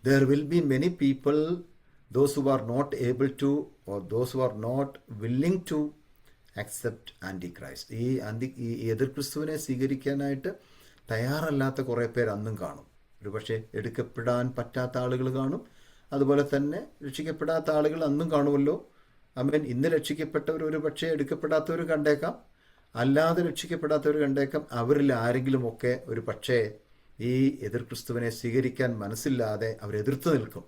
there will be many people, those who are not able to or those who are not willing to accept Antichrist. ഈ എതിർക്രിസ്തുവിനെ സ്വീകരിക്കാനായിട്ട് തയ്യാറല്ലാത്ത കുറേ പേർ അന്നും കാണും. ഒരു പക്ഷേ എടുക്കപ്പെടാൻ പറ്റാത്ത ആളുകൾ കാണും. അതുപോലെ തന്നെ രക്ഷിക്കപ്പെടാത്ത ആളുകൾ അന്നും കാണുമല്ലോ. ആമേൻ. ഇന്ന് രക്ഷിക്കപ്പെട്ടവർ ഒരു പക്ഷേ എടുക്കപ്പെടാത്തവർ കണ്ടേക്കാം, അല്ലാതെ രക്ഷിക്കപ്പെടാത്തവർ കണ്ടേക്കാം. അവരിൽ ആരെങ്കിലുമൊക്കെ ഒരു പക്ഷേ ഈ എതിർ ക്രിസ്തുവിനെ സ്വീകരിക്കാൻ മനസ്സില്ലാതെ അവരെതിർത്ത് നിൽക്കും.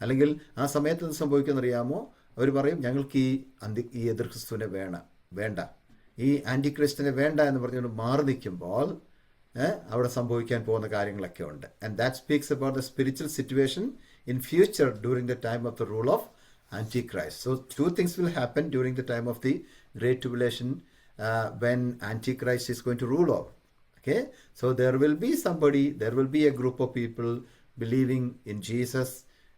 അല്ലെങ്കിൽ ആ സമയത്ത് എന്ത് സംഭവിക്കുമെന്നറിയാമോ? അവർ പറയും, ഞങ്ങൾക്ക് ഈ എതിർ ക്രിസ്തുവിനെ വേണ്ട, ഈ ആൻറ്റി ക്രിസ്റ്റിനെ വേണ്ട എന്ന് പറഞ്ഞുകൊണ്ട് മാറി നിൽക്കുമ്പോൾ അവിടെ സംഭവിക്കാൻ പോകുന്ന കാര്യങ്ങളൊക്കെ ഉണ്ട്. And that speaks about the spiritual situation in future during the time of the rule of Antichrist. So two things will happen during the time of the Great Tribulation when Antichrist is going to rule over. Okay, so there will be a group of people believing in Jesus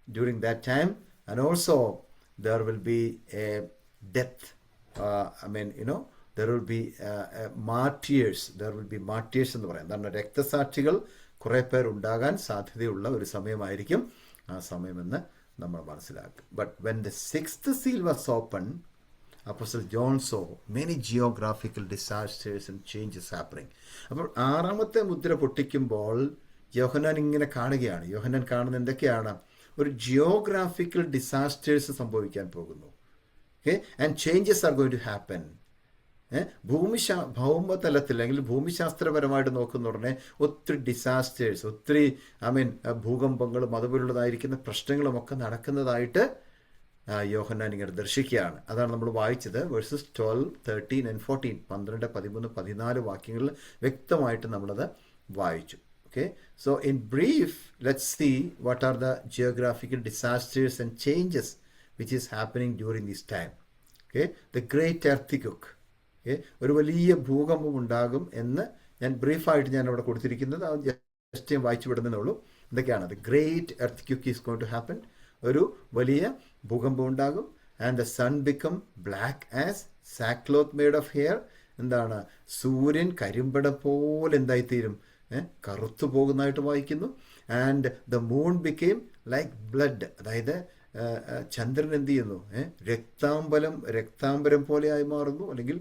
during that time, and also there will be a death. There will be martyrs. There will be martyrs എന്ന് പറയാം. എന്താണ്? രക്തസാക്ഷികൾ കുറേ പേർ ഉണ്ടാകാൻ സാധ്യതയുള്ള ഒരു സമയമായിരിക്കും ആ സമയമെന്ന് നമ്മൾ മനസ്സിലാക്കും. But when the sixth seal was open, apostle John so many geographical disasters and changes happening. അപ്പോൾ ആറാമത്തെ മുദ്ര പൊട്ടിക്കുമ്പോൾ യോഹന്നാൻ ഇങ്ങനെ കാണുകയാണ്. യോഹന്നാൻ കാണുന്ന എന്തൊക്കെയാണ്? ഒരു ജിയോഗ്രാഫിക്കൽ ഡിസാസ്റ്റേഴ്സ് സംഭവിക്കാൻ പോകുന്നു. And changes are going to happen. ഭൗമതലത്തിൽ അല്ലെങ്കിൽ ഭൂമിശാസ്ത്രപരമായിട്ട് നോക്കുന്ന ഉടനെ ഒത്തിരി ഡിസാസ്റ്റേഴ്സ്, ഒത്തിരി ഭൂകമ്പങ്ങളും അതുപോലുള്ളതായിരിക്കുന്ന പ്രശ്നങ്ങളുമൊക്കെ നടക്കുന്നതായിട്ട് യോഹന്നാൻ ഇങ്ങനെ ദർശിക്കുകയാണ്. അതാണ് നമ്മൾ വായിച്ചത്. വേഴ്സസ് 12, 13 and 14, 12, 13, 14 വാക്യങ്ങളിൽ വ്യക്തമായിട്ട് നമ്മളത് വായിച്ചു. Okay, so in brief, let's see what are the geographical disasters and changes which is happening during this time. Okay, the great earthquake. ഒരു വലിയ ഭൂകമ്പം ഉണ്ടാകും എന്ന് ഞാൻ ബ്രീഫായിട്ട് ഞാൻ അവിടെ കൊടുത്തിരിക്കുന്നത്. അത് ജസ്റ്റ് ഞാൻ വായിച്ചു വിടുന്നതേ ഉള്ളൂ. എന്തൊക്കെയാണ്? The great earth is going to happen. ഒരു വലിയ ഭൂകമ്പം ഉണ്ടാകും. And the sun become black as sackcloth made of hair. എന്താണ്? സൂര്യൻ കരിമ്പട പോലെ എന്തായിത്തീരും? കറുത്തു പോകുന്നതായിട്ട് വായിക്കുന്നു. And the moon became like blood. അതായത് ചന്ദ്രൻ എന്ത് ചെയ്യുന്നു? രക്താംബരം പോലെയായി മാറുന്നു, അല്ലെങ്കിൽ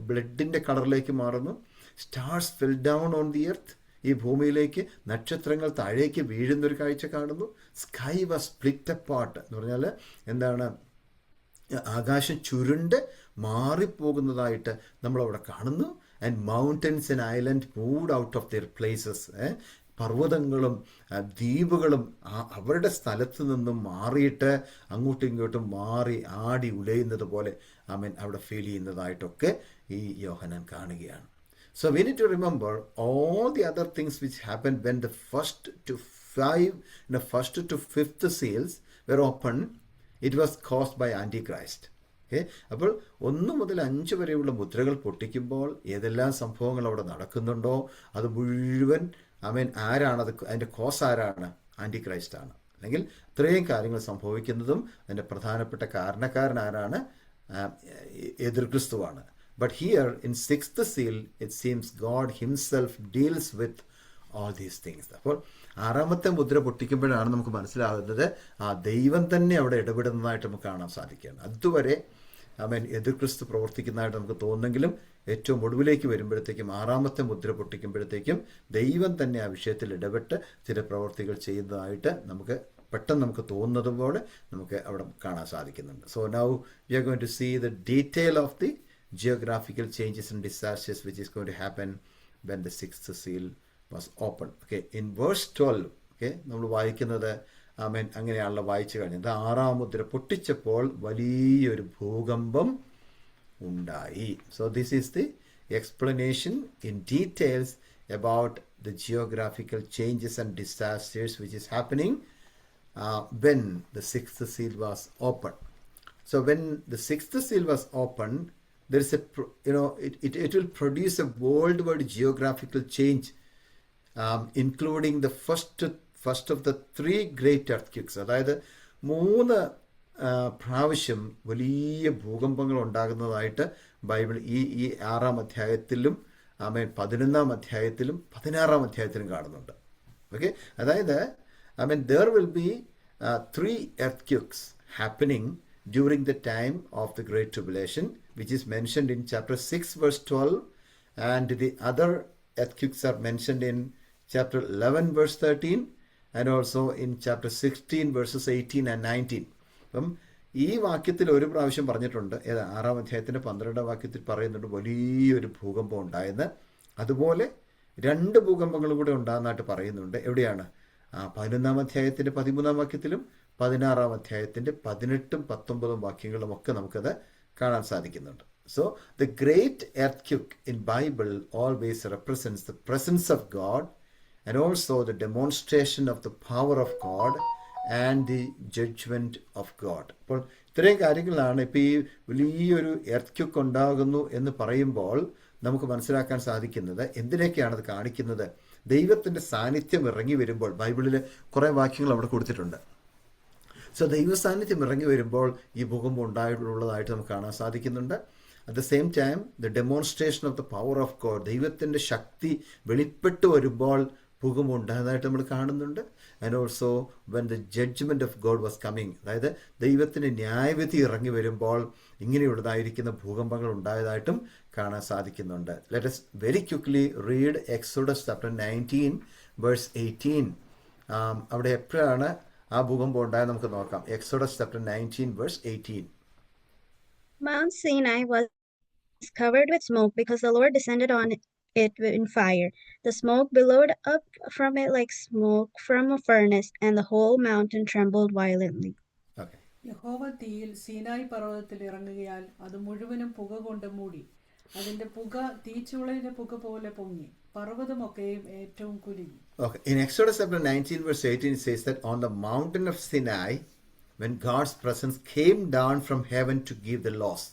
ബ്ലഡിൻ്റെ കളറിലേക്ക് മാറുന്നു. Stars fell down on the earth. ഈ ഭൂമിയിലേക്ക് നക്ഷത്രങ്ങൾ താഴേക്ക് വീഴുന്നൊരു കാഴ്ച കാണുന്നു. സ്കൈ വാസ് സ്പ്ലിറ്റ് അപ്പാർട്ട് എന്ന് പറഞ്ഞാൽ എന്താണ്? ആകാശം ചുരുണ്ട് മാറിപ്പോകുന്നതായിട്ട് നമ്മളവിടെ കാണുന്നു. And mountains and island moved out of their places. പർവ്വതങ്ങളും ദ്വീപുകളും അവരുടെ സ്ഥലത്ത് നിന്നും മാറിയിട്ട് അങ്ങോട്ടും ഇങ്ങോട്ടും മാറി ആടി ഉലയുന്നത് പോലെ അവിടെ ഫീൽ ചെയ്യുന്നതായിട്ടൊക്കെ ഈ യോഹന്നാൻ കാണുകയാണ്. So we need to remember all the other things which happened when the first to fifth seals were opened. It was caused by Antichrist. അപ്പോൾ 1 മുതൽ 5 വരെയുള്ള മുദ്രകൾ പൊട്ടിക്കുമ്പോൾ ഏതെല്ലാം സംഭവങ്ങൾ അവിടെ നടക്കുന്നുണ്ടോ അത് മുഴുവൻ ആരാണത്? അതിൻ്റെ കോസ് ആരാണ്? ആൻറ്റിക്രൈസ്റ്റ് ആണ്. അല്ലെങ്കിൽ ഇത്രയും കാര്യങ്ങൾ സംഭവിക്കുന്നതും അതിൻ്റെ പ്രധാനപ്പെട്ട കാരണക്കാരൻ ആരാണ്? എതിർ ക്രിസ്തുവാണ്. But here in 6th seal it seems God himself deals with all these things. അപ്പോൾ 6ാമത്തെ മുദ്ര പൊട്ടിക്കുമ്പോഴാണ് നമുക്ക് മനസ്സിലാകുന്നത് ദൈവം തന്നെ അവിടെ ഇടപെടുന്നതായിട്ട് നമുക്ക് കാണാൻ സാധിക്കുകയാണ്. അതുവരെ എതിർ ക്രിസ്തു പ്രവർത്തിക്കുന്നതായിട്ട് നമുക്ക് തോന്നുന്നെങ്കിലും ഏറ്റവും ഒടുവിലേക്ക് വരുമ്പോഴത്തേക്കും 6ാമത്തെ മുദ്ര പൊട്ടിക്കുമ്പോഴത്തേക്കും ദൈവം തന്നെ ആ വിഷയത്തിൽ ഇടപെട്ട് ചില പ്രവർത്തികൾ ചെയ്യുന്നതായിട്ട് പെട്ടെന്ന് നമുക്ക് തോന്നുന്നത് പോലെ നമുക്ക് അവിടെ കാണാൻ സാധിക്കുന്നുണ്ട്. So now we are going to see the detail of the geographical changes and disasters which is going to happen when the 6th seal was opened. Okay, in verse 12, okay, നമ്മൾ വായിക്കുന്നത് അങ്ങനെയാണല്ലോ വായിച്ചു കഴിഞ്ഞത്. 6ാം മുദ്ര പൊട്ടിച്ചപ്പോൾ വലിയൊരു ഭൂകമ്പം ഉണ്ടായി. So this is the explanation in details about the geographical changes and disasters which is happening when the 6th seal was opened. So when the 6th seal was opened, there is it will produce a worldwide geographical change, including the first of the 3 great earthquakes. അതായത് 3 പ്രാവശ്യം വലിയ ഭൂകമ്പങ്ങൾ ഉണ്ടാകുന്നതായിട്ട് Bible ഈ 6ാം അധ്യായത്തിലും 11ാം അധ്യായത്തിലും 16ാം അധ്യായത്തിലും കാണുന്നുണ്ട്. Okay, അതായത് there will be 3 earthquakes happening during the time of the Great Tribulation, which is mentioned in chapter 6 verse 12, and the other earthquakes are mentioned in chapter 11 verse 13 and also in chapter 16 versus 18 and 19. അപ്പം ഈ വാക്യത്തിൽ ഒരു പ്രാവശ്യം പറഞ്ഞിട്ടുണ്ട്, 6-ാം അധ്യായത്തിൻ്റെ 12-ാം വാക്യത്തിൽ പറയുന്നുണ്ട് വലിയൊരു ഭൂകമ്പം ഉണ്ടായെന്ന്. അതുപോലെ 2 ഭൂകമ്പങ്ങളും കൂടെ ഉണ്ടാകുന്നതായിട്ട് പറയുന്നുണ്ട്. എവിടെയാണ്? 11-ാം അധ്യായത്തിൻ്റെ 13-ാം വാക്യത്തിലും 16-ാം അധ്യായത്തിൻ്റെ 18-ഉം 19-ഉം വാക്യങ്ങളും ഒക്കെ നമുക്കത് കാണാൻ സാധിക്കുന്നുണ്ട്. So the great earthquake in Bible always represents the presence of God and also the demonstration of the power of God and the judgment of God. അപ്പോൾ ഇത്രയും കാര്യങ്ങളാണ് ഇപ്പോൾ ഈ വലിയൊരു എർത്ത് ഉണ്ടാകുന്നു എന്ന് പറയുമ്പോൾ നമുക്ക് മനസ്സിലാക്കാൻ സാധിക്കുന്നത്. എന്തിനൊക്കെയാണ് അത് കാണിക്കുന്നത്? ദൈവത്തിൻ്റെ സാന്നിധ്യം ഇറങ്ങി വരുമ്പോൾ ബൈബിളിൽ കുറേ വാക്യങ്ങൾ അവിടെ കൊടുത്തിട്ടുണ്ട്. സോ ദൈവ സാന്നിധ്യം ഇറങ്ങി വരുമ്പോൾ ഈ ഭൂകമ്പം ഉണ്ടായിട്ടുള്ളതായിട്ട് നമുക്ക് കാണാൻ സാധിക്കുന്നുണ്ട്. At the same time the demonstration of the power of God, ദൈവത്തിൻ്റെ ശക്തി വെളിപ്പെട്ട് വരുമ്പോൾ ഭൂകമ്പം ഉണ്ടായതായിട്ട് നമ്മൾ കാണുന്നുണ്ട്. And also when the judgment of God was coming, അതായത് ദൈവത്തിൻ്റെ ന്യായവിധി ഇറങ്ങി വരുമ്പോൾ ഇങ്ങനെയുള്ളതായിരിക്കുന്ന ഭൂകമ്പങ്ങൾ ഉണ്ടായതായിട്ടും കാണാൻ സാധിക്കുന്നുണ്ട്. Let us very quickly read Exodus chapter 19 verse 18. അവിടെ എപ്പോഴാണ് ആ ഭൂകമ്പം ഉണ്ടായത് നമുക്ക് നോക്കാം. Exodus chapter 19 verse 18. Mount Sinai was covered with smoke because the Lord descended on it in fire. The smoke billowed up from it like smoke from a furnace, and the whole mountain trembled violently. Okay. യഹോവ തീയിൽ സീനായി പർവ്വതത്തിൽ ഇറങ്ങുകയാൽ അത് മുഴുവനും പുക കൊണ്ട് മൂടി. അതിന്റെ പുക തീച്ചുളയിലെ പുക പോലെ പൊങ്ങി, പർവ്വതമൊക്കെയും ഏറ്റവും കുലുങ്ങി. Okay. In Exodus chapter 19 verse 18 it says that on the mountain of Sinai when God's presence came down from heaven to give the laws.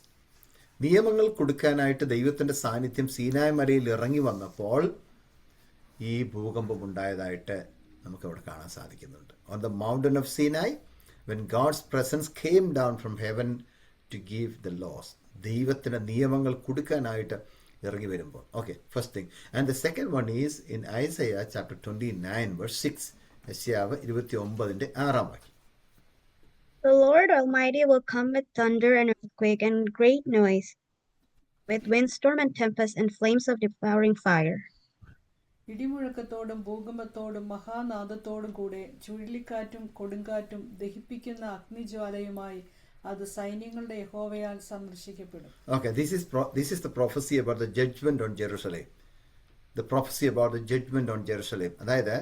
നിയമങ്ങൾ കൊടുക്കാനായിട്ട് ദൈവത്തിൻ്റെ സാന്നിധ്യം സീനായ് മലയിൽ ഇറങ്ങി വന്നപ്പോൾ ഈ ഭൂകമ്പം ഉണ്ടായതായിട്ട് നമുക്കവിടെ കാണാൻ സാധിക്കുന്നുണ്ട്. On the mountain of Sinai when God's presence came down from heaven to give the laws, ദൈവത്തിൻ്റെ നിയമങ്ങൾ കൊടുക്കാനായിട്ട് ഇറങ്ങി വരുമ്പോൾ. Okay, first thing. And the second one is in Isaiah chapter 29 verse 6. യെശയ്യാവ് 29-ന്റെ 6-ാം വാക്യം. The Lord Almighty will come with thunder and earthquake and great noise, with windstorm and tempest and flames of devouring fire. ഇടിമുഴക്കത്തോടും ഭൂകമ്പത്തോടും മഹാനാദത്തോടും കൂടെ ചുഴലിക്കാറ്റും കൊടുങ്കാറ്റും ദഹിപ്പിക്കുന്ന അഗ്നിജ്വാലയുമായി അത് സൈന്യങ്ങളുടെ യഹോവയാൽ സന്ദർശിക്കപ്പെടും. Okay, this is the prophecy about the judgment on Jerusalem. The prophecy about the judgment on Jerusalem. അതായത്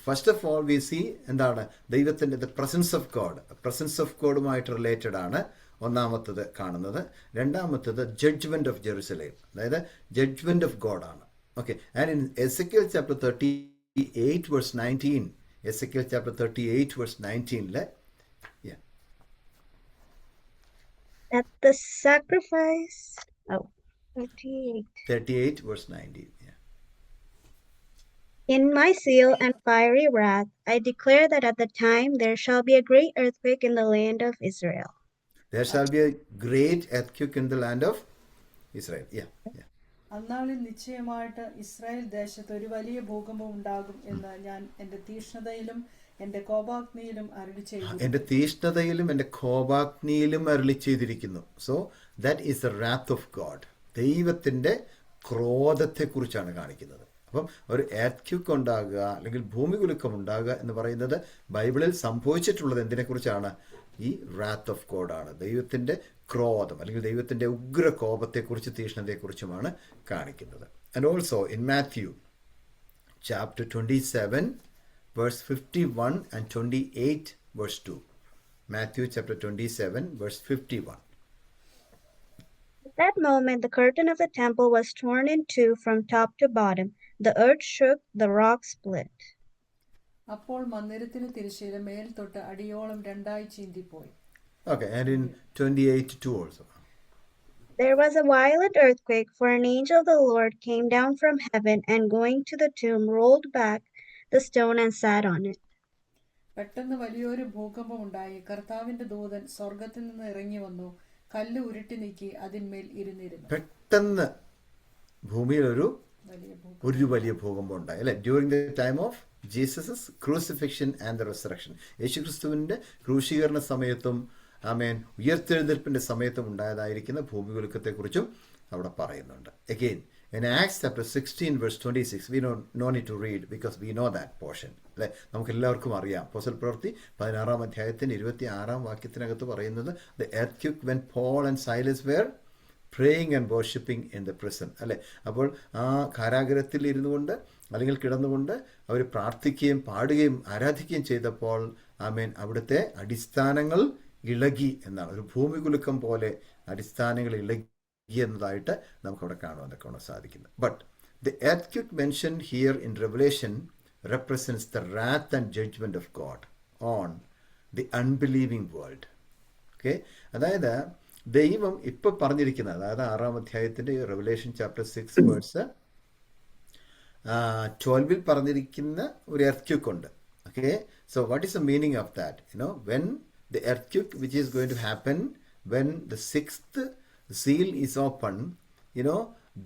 first of all we see എന്താണ് ദൈവത്തിൻ്റെ the presence of God. Presence of ഗോഡുമായിട്ട് related ആണ് ഒന്നാമത്തത് കാണുന്നത്. രണ്ടാമത്തത് ജഡ്ജ്മെൻറ്റ് ഓഫ് ജെറുസലേം, അതായത് judgment of God ആണ്. Okay, and in Ezekiel chapter 38 verse 19, Ezekiel chapter 38 verse 19 At the sacrifice, 38 verse 19. In my zeal and fiery wrath, I declare that at the time there shall be a great earthquake in the land of Israel. There shall be a great earthquake in the land of Israel. Yeah. അന്നാളിൽ നിശ്ചയമായിട്ട് Israel ദേശത്ത് ഒരു വലിയ ഭൂകമ്പം ഉണ്ടാകും എന്ന് ഞാൻ എൻ്റെ തീഷ്ണതയിലും എൻ്റെ കോപാഗ്നിയിലും അരുളി ചെയ്തു. എൻ്റെ തീഷ്ണതയിലും എൻ്റെ കോപാഗ്നിയിലും അരുളി ചെയ്തിരിക്കുന്നു. So that is the റാത്ത് of God. ദൈവത്തിൻ്റെ ക്രോധത്തെക്കുറിച്ചാണ് കാണിക്കുന്നത്. അപ്പം ഒരു എർത്ത് ഉണ്ടാകുക അല്ലെങ്കിൽ ഭൂമികുലുക്കം ഉണ്ടാകുക എന്ന് പറയുന്നത് ബൈബിളിൽ സംഭവിച്ചിട്ടുള്ളത് എന്തിനെക്കുറിച്ചാണ്? ഈ റാത്ത് ഓഫ് ഗോഡാണ്. ദൈവത്തിൻ്റെ ക്രോധം അല്ലെങ്കിൽ ദൈവത്തിൻ്റെ ഉഗ്ര കോപത്തെക്കുറിച്ച് തീഷ്ണതയെക്കുറിച്ചുമാണ് കാണിക്കുന്നത്. And also in Matthew chapter 27 verse 51 and 28 verse 2. Matthew chapter 27 verse 51. At that moment the curtain of the temple was torn in two from top to bottom. The earth shook, the rocks split. അപ്പോൾ മന്ദിരത്തിന് തിരശ്ശീല മേൽ തൊട്ട് അടിയോളം രണ്ടായി ചീന്തിപ്പോയി. Okay, and in 28:2 also. There was a violent earthquake, for an angel of the Lord came down from heaven and going to the tomb rolled back the stone and sat on it. പെട്ടെന്ന് വലിയൊരു ഭൂകമ്പം ഉണ്ടായി. കർത്താവിന്റെ ദൂതൻ സ്വർഗ്ഗത്തിൽ നിന്ന് ഇറങ്ങി വന്നു, കല്ല് ഉരുട്ടി നീക്കി അതിന്മേൽ ഇരുന്നിരുന്നു. പെട്ടെന്ന് ഭൂമിയിൽ ഒരു വലിയ ഭൂകമ്പം ഉണ്ടായി അല്ലെ. During the time of Jesus crucifixion and the resurrection, യേശുക്രിസ്തുവിന്റെ ക്രൂശീകരണ സമയത്തും ആമേൻ ഉയർത്തെഴുന്നേൽപ്പിന്റെ സമയത്തും ഉണ്ടായതായിരിക്കുന്ന ഭൂമികുലുക്കത്തെക്കുറിച്ചും അവിടെ പറയുന്നുണ്ട്. Again In Acts chapter 16 verse 26, we no need to read because we know that portion. അല്ലെ, നമുക്ക് എല്ലാവർക്കും അറിയാം. അപ്പോസ്തല പ്രവൃത്തി 16 അധ്യായത്തിന് 26 വാക്യത്തിനകത്ത് പറയുന്നത് the earthquake when Paul and Silas were praying and worshipping in the prison. അല്ലെ, അപ്പോൾ ആ കാരാഗ്രഹത്തിൽ ഇരുന്നു കൊണ്ട് അല്ലെങ്കിൽ കിടന്നുകൊണ്ട് അവർ പ്രാർത്ഥിക്കുകയും പാടുകയും ആരാധിക്കുകയും ചെയ്തപ്പോൾ ആമേൻ അവിടുത്തെ അടിസ്ഥാനങ്ങൾ ഇളകി എന്നാണ്. ഒരു ഭൂമികുലുക്കം പോലെ അടിസ്ഥാനങ്ങൾ ഇളകി എന്നതായിട്ട് നമുക്കവിടെ കാണുവാനൊക്കെ സാധിക്കുന്നത്. But the earthquake mentioned here in Revelation represents the wrath and judgment of God on the unbelieving world. Okay, അതായത് ദൈവം ഇപ്പം പറഞ്ഞിരിക്കുന്നത്, അതായത് 6 അധ്യായത്തിൻ്റെ Revelation chapter 6 verse 12 പറഞ്ഞിരിക്കുന്ന ഒരു earthquake ഉണ്ട്. Okay, so what is the meaning of that? When the earthquake which is going to happen when the 6th seal is open,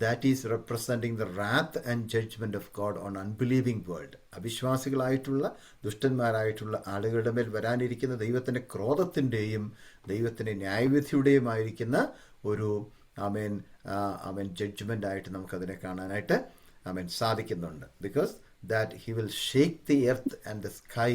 that is representing the wrath and judgment of God on unbelieving world. അവിശ്വാസികളായിട്ടുള്ള ദുഷ്ടന്മാരായിട്ടുള്ള ആളുകളുടെ മേൽ വരാനിരിക്കുന്ന ദൈവത്തിൻ്റെ ക്രോധത്തിൻ്റെയും ദൈവത്തിൻ്റെ ന്യായവിധിയുടെയുമായിരിക്കുന്ന ഒരു ആമേൻ judgement ആയിട്ട് നമുക്കതിനെ കാണാനായിട്ട് സാധിക്കുന്നുണ്ട്. Because that he will shake the earth and the sky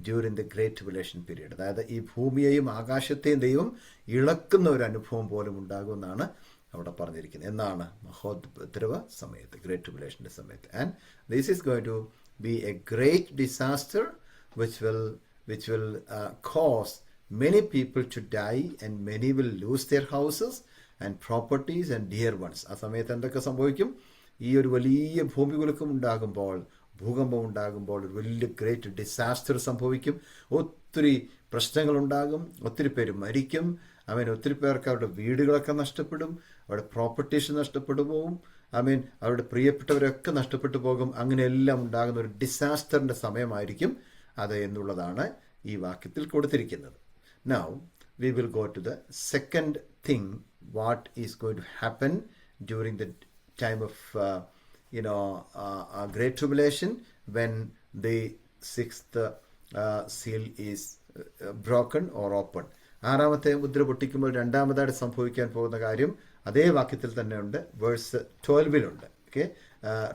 during the great tribulation period. അതായത് ഈ ഭൂമിയെയും ആകാശത്തെയും ദൈവം ഇളക്കുന്ന ഒരു അനുഭവം പോലും ഉണ്ടാകുമെന്നാണ് അവിടെ പറഞ്ഞിരിക്കുന്നത്. എന്നാണ് മഹോദ്രവ സമയത്ത്, ഗ്രേറ്റ് ട്രിബുലേഷൻ്റെ സമയത്ത്. And this is going to be a great disaster which will cause many people to die and many will lose their houses and properties and dear ones. ആ സമയത്ത് എന്തൊക്കെ സംഭവിക്കും? ഈ ഒരു വലിയ ഭൂമികുലുക്കം ഉണ്ടാകുമ്പോൾ, ഭൂകമ്പം ഉണ്ടാകുമ്പോൾ ഒരു വലിയ ഗ്രേറ്റ് ഡിസാസ്റ്റർ സംഭവിക്കും. ഒത്തിരി പ്രശ്നങ്ങളുണ്ടാകും, ഒത്തിരി പേര് മരിക്കും, ഒത്തിരി പേർക്ക് അവരുടെ വീടുകളൊക്കെ നഷ്ടപ്പെടും, അവരുടെ പ്രോപ്പർട്ടീസ് നഷ്ടപ്പെട്ടു പോകും, അവരുടെ പ്രിയപ്പെട്ടവരൊക്കെ നഷ്ടപ്പെട്ടു പോകും. അങ്ങനെയെല്ലാം ഉണ്ടാകുന്ന ഒരു ഡിസാസ്റ്ററിൻ്റെ സമയമായിരിക്കും അത് എന്നുള്ളതാണ് ഈ വാക്യത്തിൽ കൊടുത്തിരിക്കുന്നത്. Now we will go to the second thing, what is going to happen during the time of great tribulation when the 6th seal is broken or open. 6ാമത്തെ മുദ്ര പൊട്ടിക്കുമ്പോൾ രണ്ടാമതായിട്ട് സംഭവിക്കാൻ പോകുന്ന കാര്യം അതേ വാക്യത്തിൽ തന്നെ ഉണ്ട്, verse 12 okay,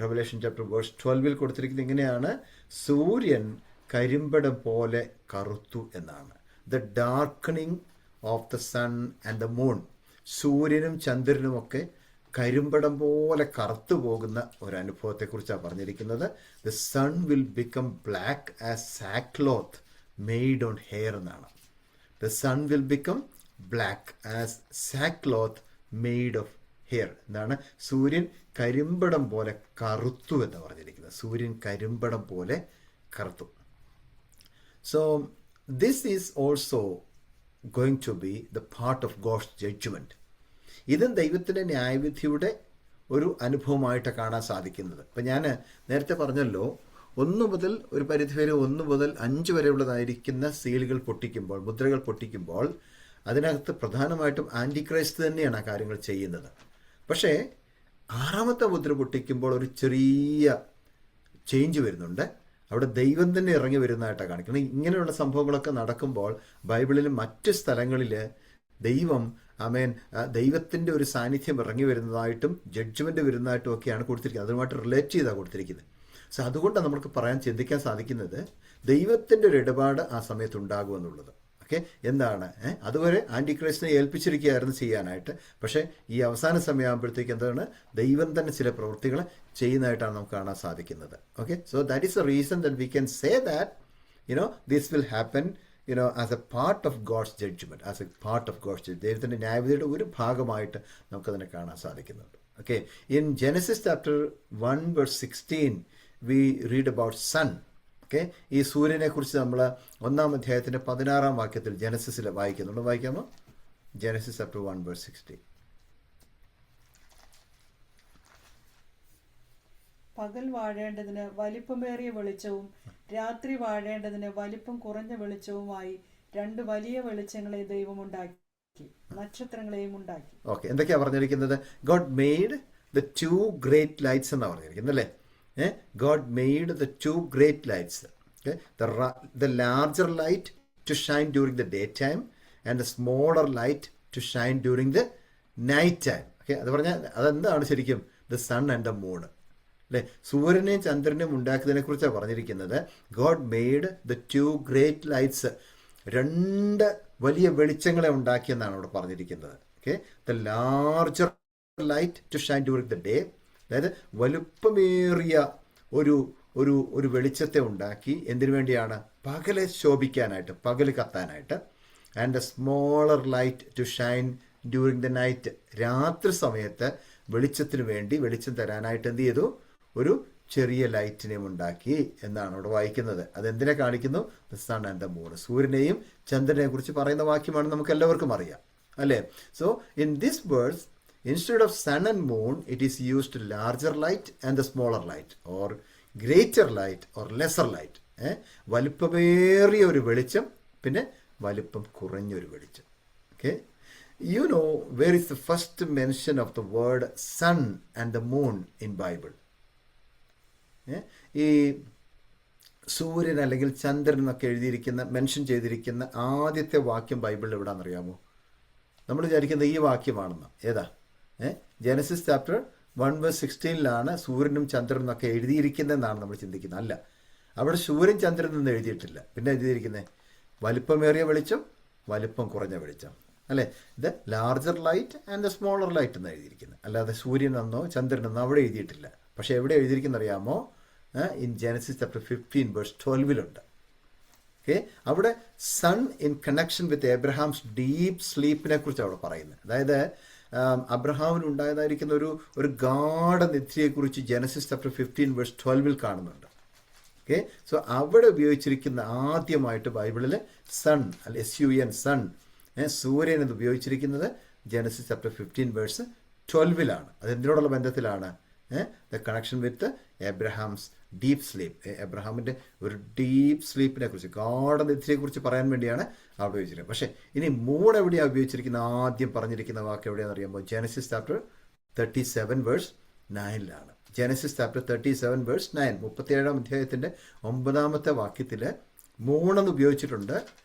Revelation chapter verse 12 കൊടുത്തിരിക്കുന്നത് ഇങ്ങനെയാണ്: സൂര്യൻ കരിമ്പടം പോലെ കറുത്തു എന്നാണ്. The darkening of the sun and the moon. സൂര്യനും ചന്ദ്രനുമൊക്കെ കരിമ്പടം പോലെ കറുത്തു പോകുന്ന ഒരു അനുഭവത്തെക്കുറിച്ചാണ് പറഞ്ഞിരിക്കുന്നത്. The sun will become black as sackcloth made on hair എന്നാണ്. The sun will become black as sackcloth made of hair എന്നാണ്. സൂര്യൻ കരിമ്പടം പോലെ കറുത്തു എന്ന് പറഞ്ഞിരിക്കുന്നത്. സൂര്യൻ കരിമ്പടം പോലെ കറുത്തു. So this is also going to be the part of God's judgment. ഇതും ദൈവത്തിൻ്റെ ന്യായവിധിയുടെ ഒരു അനുഭവമായിട്ട് കാണാൻ സാധിക്കുന്നത്. ഇപ്പം ഞാൻ നേരത്തെ പറഞ്ഞല്ലോ, 1 മുതൽ ഒരു പരിധിവരെ 1 മുതൽ 5 വരെയുള്ളതായിരിക്കുന്ന സീലുകൾ പൊട്ടിക്കുമ്പോൾ, മുദ്രകൾ പൊട്ടിക്കുമ്പോൾ അതിനകത്ത് പ്രധാനമായിട്ടും ആൻറ്റിക്രൈസ്റ്റ് തന്നെയാണ് ആ കാര്യങ്ങൾ ചെയ്യുന്നത്. പക്ഷേ 6ാമത്തെ മുദ്ര പൊട്ടിക്കുമ്പോൾ ഒരു ചെറിയ ചേഞ്ച് വരുന്നുണ്ട്. അവിടെ ദൈവം തന്നെ ഇറങ്ങി വരുന്നതായിട്ടാണ് കാണിക്കുന്നത്. ഇങ്ങനെയുള്ള സംഭവങ്ങളൊക്കെ നടക്കുമ്പോൾ ബൈബിളിലും മറ്റ് സ്ഥലങ്ങളിൽ ദൈവത്തിൻ്റെ ഒരു സാന്നിധ്യം ഇറങ്ങി വരുന്നതായിട്ടും ജഡ്ജ്മെൻറ്റ് വരുന്നതായിട്ടും ഒക്കെയാണ് കൊടുത്തിരിക്കുന്നത്. അതുമായിട്ട് റിലേറ്റ് ചെയ്താണ് കൊടുത്തിരിക്കുന്നത്. സോ അതുകൊണ്ടാണ് നമുക്ക് ചിന്തിക്കാൻ സാധിക്കുന്നത് ദൈവത്തിൻ്റെ ഒരു ഇടപാട് ആ സമയത്ത് ഉണ്ടാകുമെന്നുള്ളത്. ഓക്കെ, എന്താണ് അതുവരെ ആൻറ്റിക്രൈസ്റ്റിനെ ഏൽപ്പിച്ചിരിക്കുകയായിരുന്നു ചെയ്യാനായിട്ട്. പക്ഷേ ഈ അവസാന സമയമാകുമ്പോഴത്തേക്ക് എന്താണ് ദൈവം തന്നെ ചില പ്രവൃത്തികൾ ചെയ്യുന്നതായിട്ടാണ് നമുക്ക് കാണാൻ സാധിക്കുന്നത്. Okay, so that is A reason that we can say that this will happen as a part of God's judgment, as a part of God's judgment. ദൈവത്തിൻ്റെ ന്യായവിധിയുടെ ഒരു ഭാഗമായിട്ട് നമുക്കതിനെ കാണാൻ സാധിക്കുന്നുണ്ട്. Okay, in Genesis chapter 1 verse 16 we read about sun. Okay, ഈ സൂര്യനെ കുറിച്ച് നമ്മൾ 1-ാം അധ്യായത്തിൻ്റെ 16-ാം വാക്യത്തിൽ ജെനസിസിൽ വായിക്കുന്നുണ്ട്. വായിക്കാമോ? Genesis chapter 1 verse 16. പകൽ വാഴേണ്ടതിന് വലിപ്പമേറിയ വെളിച്ചവും രാത്രി വാഴേണ്ടതിന് വലിപ്പം കുറഞ്ഞ വെളിച്ചവുമായി 2 വലിയ വെളിച്ചങ്ങളെ ദൈവം ഉണ്ടാക്കി, നക്ഷത്രങ്ങളെയും ഉണ്ടാക്കി. ഓക്കെ, എന്തൊക്കെയാ പറഞ്ഞിരിക്കുന്നത്? God made the 2 great lights എന്നാണ് പറഞ്ഞിരിക്കുന്നത് അല്ലേ? God made the 2 great lights. Okay? The larger light to shine during the daytime and the smaller light to shine during the night time. Okay? അത് പറഞ്ഞാൽ അതെന്താണ് ശരിക്കും? The sun and the moon. അല്ലേ, സൂര്യനെയും ചന്ദ്രനെയും ഉണ്ടാക്കിയതിനെ കുറിച്ചാണ് പറഞ്ഞിരിക്കുന്നത്. God made the 2 great lights, 2 വലിയ വെളിച്ചങ്ങളെ ഉണ്ടാക്കിയെന്നാണ് അവിടെ പറഞ്ഞിരിക്കുന്നത്. Okay, the larger light to shine during the day, അതായത് വലുപ്പമേറിയ ഒരു ഒരു ഒരു വെളിച്ചത്തെ ഉണ്ടാക്കി. എന്തിനു വേണ്ടിയാണ്? പകലെ ശോഭിക്കാനായിട്ട്, പകല് കത്താനായിട്ട്. And the smaller light to shine during the night, രാത്രി സമയത്ത് വെളിച്ചത്തിന് വേണ്ടി, വെളിച്ചം തരാനായിട്ട് എന്ത് ചെയ്തു? ഒരു ചെറിയ ലൈറ്റിനെയും ഉണ്ടാക്കി എന്നാണ് അവിടെ വായിക്കുന്നത്. അതെന്തിനെ കാണിക്കുന്നു? The sun and the moon, സൂര്യനെയും ചന്ദ്രനെയും കുറിച്ച് പറയുന്ന വാക്യമാണ്, നമുക്ക് എല്ലാവർക്കും അറിയാം അല്ലേ. So in this words, instead of sun and moon, it is used larger light and the smaller light, or greater light or lesser light. വലുപ്പമേറിയ ഒരു വെളിച്ചം, പിന്നെ വലുപ്പം കുറഞ്ഞൊരു വെളിച്ചം. Okay, you know where is the first mention of the word sun and the moon in Bible? ഈ സൂര്യൻ അല്ലെങ്കിൽ ചന്ദ്രൻ എന്നൊക്കെ എഴുതിയിരിക്കുന്ന, മെൻഷൻ ചെയ്തിരിക്കുന്ന ആദ്യത്തെ വാക്യം ബൈബിളിൽ എവിടാണെന്നറിയാമോ? നമ്മൾ വിചാരിക്കുന്നത് ഈ വാക്യമാണെന്ന്. ഏതാ? ജെനസിസ് ചാപ്റ്റർ 1:16 സൂര്യനും ചന്ദ്രനും എന്നൊക്കെ എഴുതിയിരിക്കുന്നതെന്നാണ് നമ്മൾ ചിന്തിക്കുന്നത്. അല്ല, അവിടെ സൂര്യൻ ചന്ദ്രൻ എന്ന് എഴുതിയിട്ടില്ല. പിന്നെ എഴുതിയിരിക്കുന്നത് വലുപ്പമേറിയ വെളിച്ചം, വലുപ്പം കുറഞ്ഞ വെളിച്ചം, അല്ലേ. ഇത് larger light and the smaller light എന്ന് എഴുതിയിരിക്കുന്നത്. അല്ലാതെ സൂര്യനെന്നോ ചന്ദ്രനെന്നോ അവിടെ എഴുതിയിട്ടില്ല. പക്ഷെ എവിടെ എഴുതിയിരിക്കുന്ന അറിയാമോ? ഇൻ ജെനസിസ് ചാപ്റ്റർ 15:12 ഓക്കെ, അവിടെ sun in connection with Abraham's deep സ്ലീപ്പിനെ കുറിച്ച് അവിടെ പറയുന്നത്. അതായത് അബ്രഹാമിന് ഉണ്ടായതായിരിക്കുന്ന ഒരു ഗാഢനിദ്രയെക്കുറിച്ച് ജെനസിസ് ചാപ്റ്റർ 15:12 കാണുന്നുണ്ട്. ഓക്കെ, സോ അവിടെ ഉപയോഗിച്ചിരിക്കുന്ന ആദ്യമായിട്ട് ബൈബിളിൽ സൺ, അല്ലെ SUN, സൺ, സൂര്യൻ എന്ന് ഉപയോഗിച്ചിരിക്കുന്നത് ജെനസിസ് ചാപ്റ്റർ 15:12. അതെന്തിനോടുള്ള ബന്ധത്തിലാണ്? The connection with Abraham's deep sleep, എബ്രഹാമിൻ്റെ ഒരു ഡീപ്പ് സ്ലീപ്പിനെ കുറിച്ച്, ഗാഢനിദ്രയെ കുറിച്ച് പറയാൻ വേണ്ടിയാണ് അവിടെ ഉപയോഗിച്ചിരിക്കുന്നത്. പക്ഷേ ഇനി മൂൺ എവിടെയാണ് ഉപയോഗിച്ചിരിക്കുന്നത്? ആദ്യം പറഞ്ഞിരിക്കുന്ന വാക്ക് എവിടെയാണെന്ന് അറിയുമ്പോൾ ജെനസിസ് ചാപ്റ്റർ 37:9. ജെനസിസ് ചാപ്റ്റർ 37:9, 37-ാം അധ്യായത്തിൻ്റെ 9-ാമത്തെ വാക്യത്തിൽ മൂണെന്ന് ഉപയോഗിച്ചിട്ടുണ്ട്.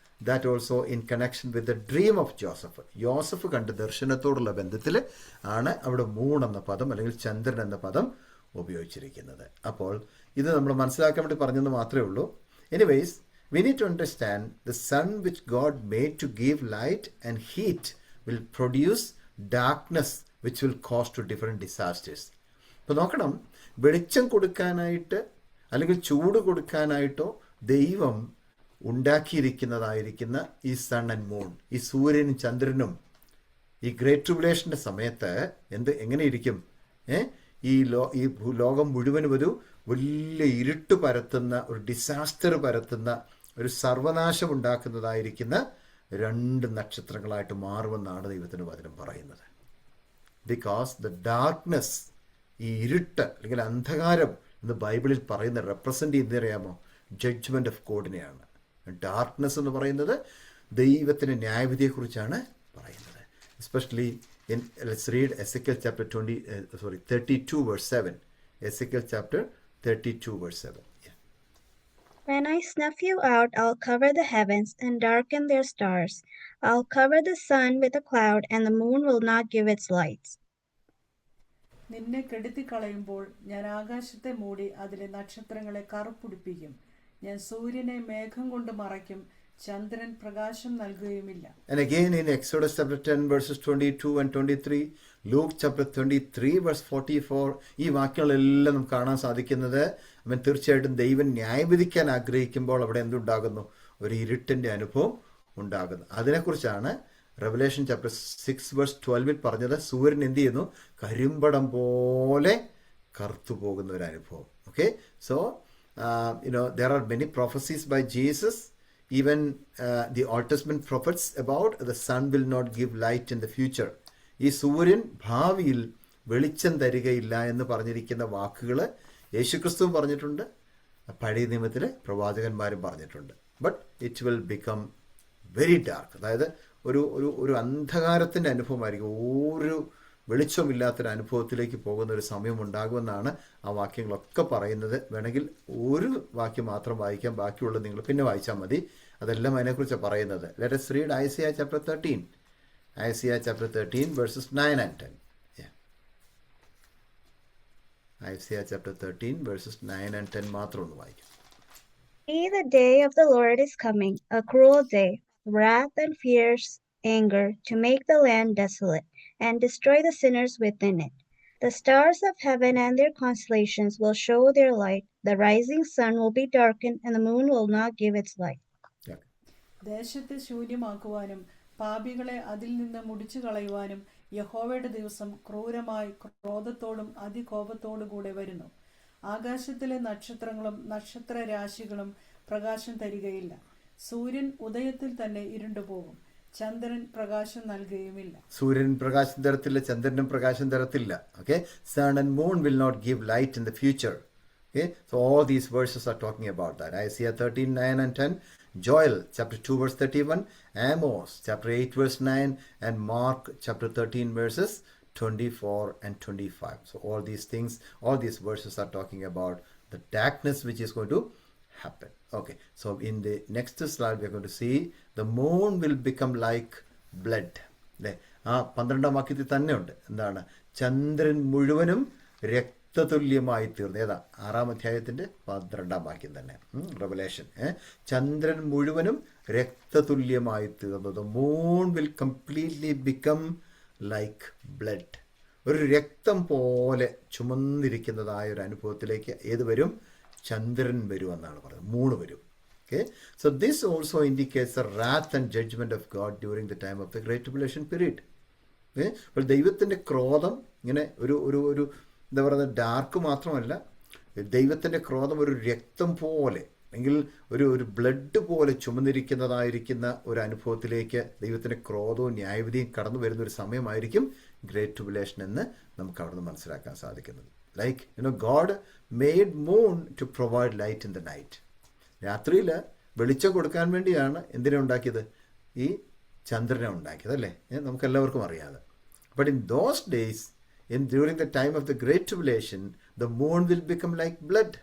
That also in connection with the dream of Joseph. യോസഫ് കണ്ട ദർശനത്തോടുള്ള ബന്ധത്തിൽ ആണ് അവിടെ മൂൺ എന്ന പദം അല്ലെങ്കിൽ ചന്ദ്രൻ എന്ന പദം ഉപയോഗിച്ചിരിക്കുന്നത്. അപ്പോൾ ഇത് നമ്മൾ മനസ്സിലാക്കാൻ വേണ്ടി പറഞ്ഞെന്ന് മാത്രമേ ഉള്ളൂ. Anyways, we need to understand the sun which God made to give light and heat will produce darkness which will cause to different disasters. ഇപ്പോൾ നോക്കണം, വെളിച്ചം കൊടുക്കാനായിട്ട് അല്ലെങ്കിൽ ചൂട് കൊടുക്കാനായിട്ടോ ദൈവം ഉണ്ടാക്കിയിരിക്കുന്നതായിരിക്കുന്ന ഈ സൺ ആൻഡ് മൂൺ, ഈ സൂര്യനും ചന്ദ്രനും ഈ ഗ്രേറ്റ് ട്രിബുലേഷൻ്റെ സമയത്ത് എങ്ങനെയിരിക്കും? ഈ ലോകം മുഴുവനും ഒരു വലിയ ഇരുട്ട് പരത്തുന്ന, ഒരു ഡിസാസ്റ്റർ പരത്തുന്ന, ഒരു സർവനാശം ഉണ്ടാക്കുന്നതായിരിക്കുന്ന 2 നക്ഷത്രങ്ങളായിട്ട് മാറുമെന്നാണ് ദൈവത്തിൻ്റെ വചനം പറയുന്നത്. ബിക്കോസ് ദ ഡാർക്ക്നെസ്, ഈ ഇരുട്ട് അല്ലെങ്കിൽ അന്ധകാരം എന്ന് ബൈബിളിൽ പറയുന്ന റെപ്രസെൻ്റ് ചെയ്യുന്നറിയാമോ? ജഡ്ജ്മെൻറ്റ് ഓഫ് ഗോഡിനെയാണ്. ഡാർക്ക്നെസ് എന്ന് പറയുന്നത് ദൈവത്തിൻ്റെ ന്യായവിധിയെക്കുറിച്ചാണ് പറയുന്നത്. Especially let's read Ezekiel chapter 32:7. Ezekiel chapter 32:7. Yeah. When I snuff you out, I'll cover the heavens and darken their stars. I'll cover the sun with a cloud, and the moon will not give its lights. നിന്നെ കെടുത്തിക്കളയുമ്പോൾ ഞാൻ ആകാശത്തെ മൂടി അതിലെ നക്ഷത്രങ്ങളെ കറുപ്പുടിപ്പിക്കും. ഞാൻ സൂര്യനെ മേഘം കൊണ്ട് മറയ്ക്കും, ചന്ദ്രൻ പ്രകാശം നൽകുകയുമില്ല. And again in Exodus chapter 10:22 and 23, Luke chapter 23:44, ഈ വാക്യങ്ങളെല്ലാം നമുക്ക് കാണാൻ സാധിക്കുന്നത് അവൻ തീർച്ചയായിട്ടും ദൈവം ന്യായവിധിക്കാൻ ആഗ്രഹിക്കുമ്പോൾ അവിടെ എന്തുണ്ടാകുന്നു? ഒരു ഇരുട്ടിൻ്റെ അനുഭവം ഉണ്ടാകുന്നു. അതിനെക്കുറിച്ചാണ് റെവലേഷൻ ചാപ്റ്റർ 6:12 പറഞ്ഞത്. സൂര്യൻ എന്ത് ചെയ്യുന്നു? കരിമ്പടം പോലെ കറുത്തു പോകുന്ന ഒരു അനുഭവം. Okay, so there are many prophecies by Jesus. Even the Old Testament prophets about the sun will not give light in the future. ഈ സൂര്യൻ ഭാവിയിൽ വെളിച്ചം തരികയില്ല എന്ന് പറഞ്ഞിരിക്കുന്ന വാക്കുകൾ യേശുക്രിസ്തുവും പറഞ്ഞിട്ടുണ്ട്, പഴയ നിയമത്തിലെ പ്രവാചകന്മാരും പറഞ്ഞിട്ടുണ്ട്. But it will become very dark, അതായത് ഒരു അന്ധകാരത്തിൻ്റെ അനുഭവമായിരിക്കും, ഒരു വെളിച്ചമില്ലാത്തൊരു അനുഭവത്തിലേക്ക് പോകുന്ന ഒരു സമയം ഉണ്ടാകുമെന്നാണ് ആ വാക്യങ്ങളൊക്കെ പറയുന്നത്. വേണമെങ്കിൽ ഒരു വാക്യം മാത്രം വായിക്കാം, ബാക്കിയുള്ളത് നിങ്ങൾ പിന്നെ വായിച്ചാൽ മതി. അതെല്ലാം അതിനെക്കുറിച്ചാണ് പറയുന്നത്. Let us read Isaiah chapter 13. Isaiah chapter 13 verses 9 and 10. Yeah. Isaiah chapter 13 versus 9 and 10 മാത്രം ഒന്ന് വായിക്കും. See, the day of the Lord is coming, a cruel day, wrath and fierce anger, to make the land desolate, and destroy the sinners within it. The stars of heaven and their constellations will show their light. The rising sun will be darkened, and the moon will not give its light. Yeah. ദേശത്തെ ശൂന്യമാക്കുവാനും പാപികളെ അതിൽ നിന്ന് മുടിച്ചു കളയുവാനും യഹോവയുടെ ദിവസം ക്രൂരമായി ക്രോധത്തോടും അതികോപത്തോടും കൂടെ വരുന്നു. ആകാശത്തിലെ നക്ഷത്രങ്ങളും നക്ഷത്രരാശികളും പ്രകാശം തരികയില്ല. സൂര്യൻ ഉദയത്തിൽ തന്നെ ഇരുണ്ടുപോകും. ചന്ദ്രൻ പ്രകാശം നൽകുകയുമില്ല. സൂര്യൻ പ്രകാശം തരത്തില്ല, ചന്ദ്രനും പ്രകാശം തരത്തില്ല. Okay, sun and moon will not give light in the future. Okay, so all these verses are talking about that. Isaiah 13, 9 and 10, Joel chapter 2 verse 31, Amos chapter 8 verse 9, and Mark chapter 13 verses 24 and 25. So all these things, all these verses are talking about the darkness which is going to happen. Okay, so in the next slide we are going to see the moon will become like blood. അല്ലേ? ആ 12ാം വാക്യത്തിൽ തന്നെ ഉണ്ട്. എന്താണ്? ചന്ദ്രൻ മുഴുവനും രക്തതുല്യമായി തീർന്നു. ഏതാ? 6ാം അധ്യായത്തിന്റെ 12ാം വാക്യം തന്നെ, റെവലേഷൻ. ചന്ദ്രൻ മുഴുവനും രക്തതുല്യമായി തീർന്നു. The moon will completely become like blood. ഒരു രക്തം പോലെ ചുമന്നിരിക്കുന്നതായ ഒരു അനുഭവത്തിലേക്ക് ഏത് വരും? ചന്ദ്രൻ വരും എന്നാണ് പറയുന്നത്. മൂണ് വരും. Okay, so this also indicates the wrath and judgment of God during the time of the Great Tribulation period. അപ്പോൾ ദൈവത്തിൻ്റെ ക്രോധം ഇങ്ങനെ ഒരു ഒരു ഒരു എന്താ പറയുക, ഡാർക്ക് മാത്രമല്ല, ദൈവത്തിൻ്റെ ക്രോധം ഒരു രക്തം പോലെ അല്ലെങ്കിൽ ഒരു ബ്ലഡ് പോലെ ചുമന്നിരിക്കുന്നതായിരിക്കുന്ന ഒരു അനുഭവത്തിലേക്ക് ദൈവത്തിൻ്റെ ക്രോധവും ന്യായവിധിയും കടന്നു വരുന്ന ഒരു സമയമായിരിക്കും ഗ്രേറ്റ് ട്രിബുലേഷൻ എന്ന് നമുക്ക് അവിടെ നിന്ന് മനസ്സിലാക്കാൻ സാധിക്കുന്നത്. Like God made moon to provide light in the night. രാത്രിയിൽ വെളിച്ചം കൊടുക്കാൻ വേണ്ടിയാണ് എന്തിനെ ഉണ്ടാക്കിയത്? ഈ ചന്ദ്രനെ ഉണ്ടാക്കിയത്, അല്ലേ? നമുക്കെല്ലാവർക്കും അറിയാതെ. But in those days, during the time of the Great Tribulation, the moon will become like blood,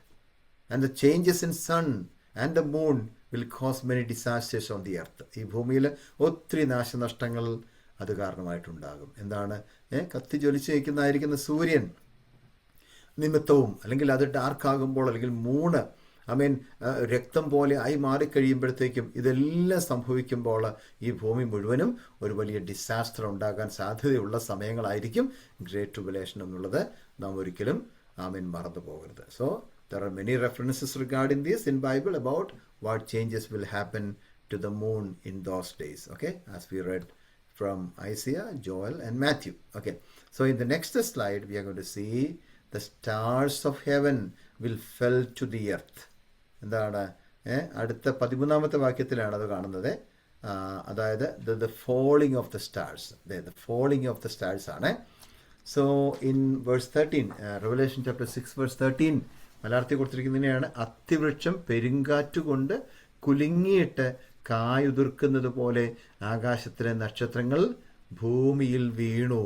and the changes in sun and the moon will cause many disasters on the earth. ഈ ഭൂമിയിൽ ഒത്തിരി നാശനഷ്ടങ്ങൾ അത് കാരണമായിട്ടുണ്ടാകും. എന്താണ്? കത്തി ജ്വലിച്ച് നിൽക്കുന്നതായിരിക്കുന്ന സൂര്യൻ നിമിത്തവും, അല്ലെങ്കിൽ അത് ഡാർക്കാകുമ്പോൾ, അല്ലെങ്കിൽ മൂണ് രക്തം പോലെ ആയി മാറിക്കഴിയുമ്പോഴത്തേക്കും, ഇതെല്ലാം സംഭവിക്കുമ്പോൾ ഈ ഭൂമി മുഴുവനും ഒരു വലിയ ഡിസാസ്റ്റർ ഉണ്ടാകാൻ സാധ്യതയുള്ള സമയങ്ങളായിരിക്കും ഗ്രേറ്റ് ട്രിബുലേഷൻ എന്നുള്ളത് നാം ഒരിക്കലും മറന്നു പോകരുത്. So there are many references regarding this in Bible about what changes will happen to the moon in those days. Okay, as we read from Isaiah, Joel and Matthew. Okay, so in the next slide we are going to see the stars of heaven will fell to the earth. എന്താണ്? അടുത്ത 13ാമത്തെ വാക്യത്തിലാണ് അത് കാണുന്നത്. അതായത് the falling of the stars. The falling of the stars ആണ്. So in verse 13, Revelation chapter 6 verse 13, മലയാളത്തിൽ കൊടുത്തിരിക്കുന്നതിനെയാണ്, അത്തിവൃക്ഷം പെരുങ്കാറ്റുകൊണ്ട് കുലുങ്ങിയിട്ട് കായുതിർക്കുന്നത് പോലെ ആകാശത്തിലെ നക്ഷത്രങ്ങൾ ഭൂമിയിൽ വീണു.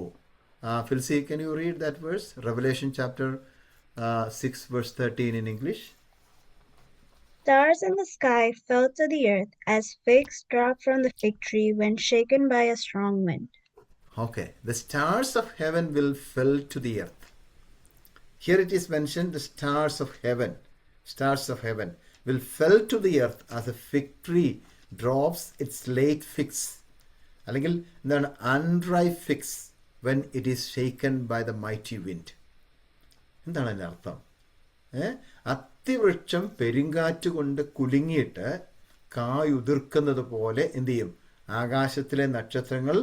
Filsi, can you read that verse? Revelation chapter 6 verse 13 in English. Stars in the sky fell to the earth as figs drop from the fig tree when shaken by a strong wind. Okay, the stars of heaven will fell to the earth. Here it is mentioned, the stars of heaven will fell to the earth as a fig tree drops its late figs. അല്ലെങ്കിൽ എന്താണ്? unripe figs when it is shaken by the mighty wind. എന്താണ് അതിൻ്റെ അർത്ഥം? അത്തിവൃക്ഷം പെരുങ്കാറ്റ് കൊണ്ട് കുലുങ്ങിയിട്ട് കായുതിർക്കുന്നത് പോലെ എന്ത് ചെയ്യും? ആകാശത്തിലെ നക്ഷത്രങ്ങൾ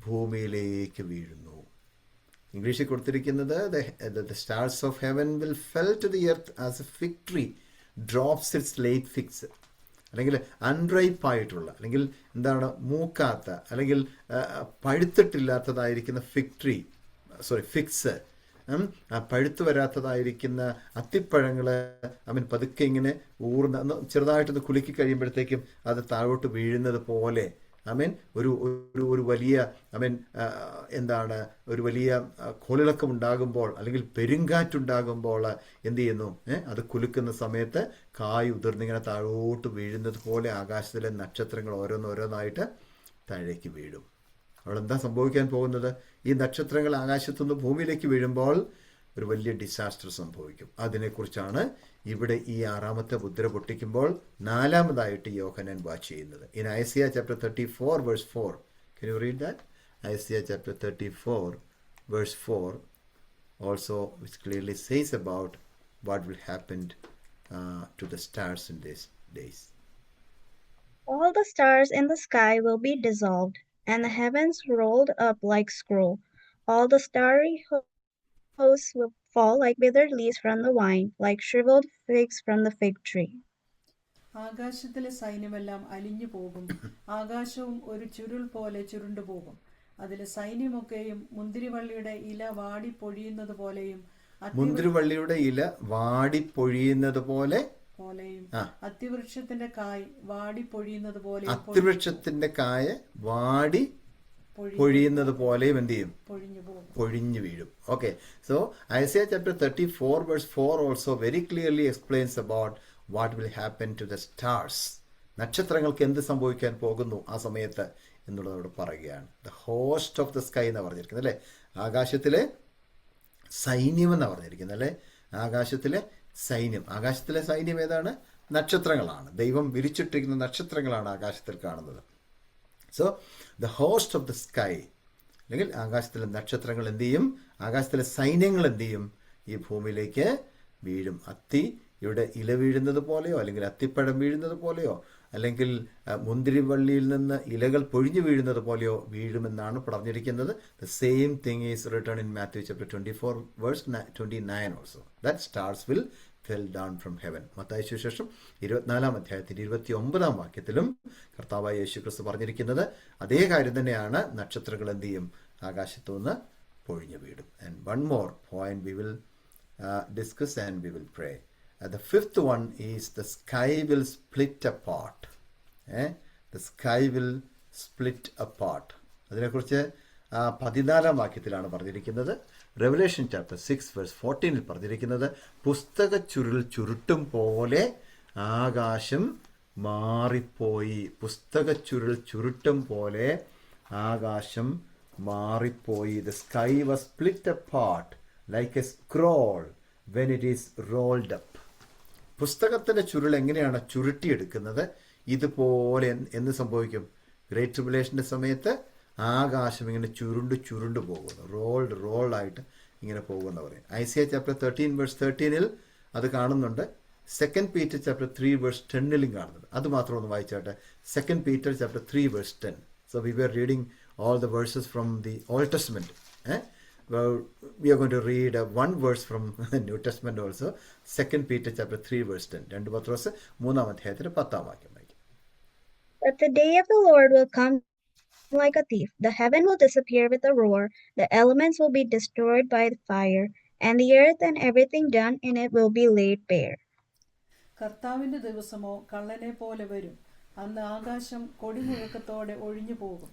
ഭൂമിയിലേക്ക് വീഴുന്നു. ഇംഗ്ലീഷിൽ കൊടുത്തിരിക്കുന്നത് the stars of heaven will fell to the earth as a fig tree drops its late figs. അല്ലെങ്കിൽ അൺറൈപ്പ് ആയിട്ടുള്ള, അല്ലെങ്കിൽ എന്താണ്, മൂക്കാത്ത, അല്ലെങ്കിൽ പഴുത്തിട്ടില്ലാത്തതായിരിക്കുന്ന ഫിക്സ്, പഴുത്തു വരാത്തതായിരിക്കുന്ന അത്തിപ്പഴങ്ങൾ പതുക്കെ ഇങ്ങനെ ചെറുതായിട്ടൊന്ന് കുലുക്കി കഴിയുമ്പോഴത്തേക്കും അത് താഴോട്ട് വീഴുന്നത് പോലെ ഒരു വലിയ എന്താണ്, ഒരു വലിയ കോളിളക്കം ഉണ്ടാകുമ്പോൾ, അല്ലെങ്കിൽ പെരുങ്കാറ്റുണ്ടാകുമ്പോൾ എന്ത് ചെയ്യുന്നു? അത് കുലുക്കുന്ന സമയത്ത് കായ് ഉതിർന്നിങ്ങനെ താഴോട്ട് വീഴുന്നത് പോലെ ആകാശത്തിലെ നക്ഷത്രങ്ങൾ ഓരോന്നോരോന്നായിട്ട് താഴേക്ക് വീഴും. അവിടെ എന്താ സംഭവിക്കാൻ പോകുന്നത്? ഈ നക്ഷത്രങ്ങൾ ആകാശത്തുനിന്ന് ഭൂമിയിലേക്ക് വീഴുമ്പോൾ ഒരു വലിയ ഡിസാസ്റ്റർ സംഭവിക്കും. അതിനെക്കുറിച്ചാണ് ഇവിടെ ഈ 6ാമത്തെ മുദ്ര പൊട്ടിക്കുമ്പോൾ 4ാമതായിട്ട് യോഹന്നാൻ വാച്ച് ചെയ്യുന്നത്. In Isaiah chapter 34 verse 4, can you read that? Isaiah chapter 34 verse 4 also, which clearly says about what will happen to the stars in these days. All the stars in the sky will be dissolved, and the heavens rolled up like scroll. All the starry hosts will fall like withered leaves from the vine, like shriveled figs from the fig tree. ആകാശത്തിലെ സൈന്യമെല്ലാം അലിഞ്ഞു പോകും, ആകാശവും ഒരു ചുരുൾ പോലെ ചുരുണ്ടുപോകും. അതിലെ സൈന്യമൊക്കെയും മുന്തിരിവള്ളിയുടെ ഇല വാടിപ്പൊഴിയുന്നത് പോലെയും മുന്തിരിവള്ളിയുടെ ഇല വാടിപ്പൊഴിയുന്നത് പോലെയും അത്തിവൃക്ഷത്തിന്റെ കായ് വാടിപ്പൊഴിയുന്നത് പോലെയും അത്തിവൃക്ഷത്തിന്റെ കായ വാടി പൊഴിയുന്നത് പോലെയും എന്ത് ചെയ്യും? പൊഴിഞ്ഞു വീഴും. Okay, so Isaiah chapter 34 verse 4 also very clearly explains about what will happen to the stars. നക്ഷത്രങ്ങൾക്ക് എന്ത് സംഭവിക്കാൻ പോകുന്നു ആ സമയത്ത് എന്നുള്ളത് അവിടെ പറയുകയാണ്. The host of the sky എന്നാണ് പറഞ്ഞിരിക്കുന്നത് അല്ലേ, ആകാശത്തിലെ സൈന്യം എന്നാണ് പറഞ്ഞിരിക്കുന്നത് അല്ലേ, ആകാശത്തിലെ സൈന്യം. ആകാശത്തിലെ സൈന്യം ഏതാണ്? നക്ഷത്രങ്ങളാണ്. ദൈവം വിരിച്ചിട്ടിരിക്കുന്ന നക്ഷത്രങ്ങളാണ് ആകാശത്തിൽ കാണുന്നത്. So the host of the sky, അല്ലെങ്കിൽ ആകാശത്തിലെ നക്ഷത്രങ്ങൾ എന്ത് ചെയ്യും? ആകാശത്തിലെ സൈന്യങ്ങൾ എന്ത് ചെയ്യും? ഈ ഭൂമിയിലേക്ക് വീഴും. ഇവിടെ ഇല വീഴുന്നത് പോലെയോ, അല്ലെങ്കിൽ അത്തിപ്പഴം വീഴുന്നത് പോലെയോ, അല്ലെങ്കിൽ മുന്തിരിവള്ളിയിൽ നിന്ന് ഇലകൾ പൊഴിഞ്ഞു വീഴുന്നത് പോലെയോ വീഴുമെന്നാണ് പറഞ്ഞിരിക്കുന്നത്. The same thing is written in Matthew chapter 24 verse 29 also, that stars will fell down from heaven. മത്തായി സുവിശേഷം 24 അധ്യായത്തിൻ്റെ 29 വാക്യത്തിലും കർത്താവായ യേശു ക്രിസ്തു പറഞ്ഞിരിക്കുന്നത് അതേ കാര്യം തന്നെയാണ്. നക്ഷത്രങ്ങൾ എന്ത് ചെയ്യും? ആകാശത്തു നിന്ന് പൊഴിഞ്ഞു വീഴും. And one more point we will discuss and we will pray. The fifth one is the sky will split apart. The sky will split apart. അതിനെക്കുറിച്ച് 14 വാക്യത്തിലാണ് പറഞ്ഞിരിക്കുന്നത്. റെവലേഷൻ ചാപ്റ്റർ 6 വേഴ്സ് 14 പറഞ്ഞിരിക്കുന്നത് പുസ്തക ചുരുൾ ചുരുട്ടും പോലെ ആകാശം മാറിപ്പോയി. പുസ്തക ചുരുൾ ചുരുട്ടും പോലെ ആകാശം മാറിപ്പോയി. The sky was split apart like a scroll when it is rolled up. പുസ്തകത്തിൻ്റെ ചുരുൾ എങ്ങനെയാണ് ചുരുട്ടിയെടുക്കുന്നത്? ഇതുപോലെ എന്ത് സംഭവിക്കും? ഗ്രേറ്റ് ട്രിബുലേഷൻ്റെ സമയത്ത് ആകാശം ഇങ്ങനെ ചുരുണ്ടു പോകുന്നു, റോൾഡായിട്ട് ഇങ്ങനെ പോകുമെന്ന് പറയും. ഐസിയ ചാപ്റ്റർ 13 വേഴ്സ് 13 അത് കാണുന്നുണ്ട്. 2 പീറ്റർ ചാപ്റ്റർ 3 വേഴ്സ് 10 കാണുന്നുണ്ട്. അത് മാത്രം ഒന്ന് വായിച്ചാട്ടെ. 2 Peter chapter 3 verse 10. So we were reading all the verses from the Old Testament. Well, we are going to read one verse from the New Testament also. 2 Peter chapter 3 verse 10. 2 പത്രോസ് 3 അധ്യായത്തിന്റെ 10 വാക്യം. But the day of the Lord will come like a thief. The heaven will disappear with a roar. The elements will be destroyed by the fire, and the earth and everything done in it will be laid bare. കർത്താവിന്റെ ദിവസമോ കള്ളനെ പോലെ വരും. അന്ന് ആകാശം കൊടിമുഴക്കത്തോടെ ഒഴിഞ്ഞു പോകും.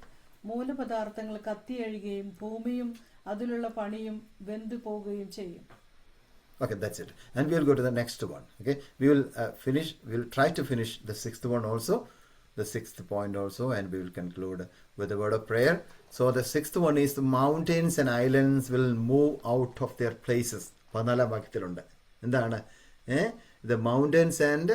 മൂലപദാർത്ഥങ്ങൾ കത്തിയഴുകയും ഭൂമിയും അതിലുള്ള പണിയും വെന്തു പോകുകയും ചെയ്യും. Okay, that's it. And we will go to the next one. Okay, we will try to finish the 6th one also, the 6th point also, and we will conclude with a word of prayer. So the 6th one is the mountains and islands will move out of their places. 14 വാക്യത്തിലുണ്ട്. എന്താണ്? The mountains and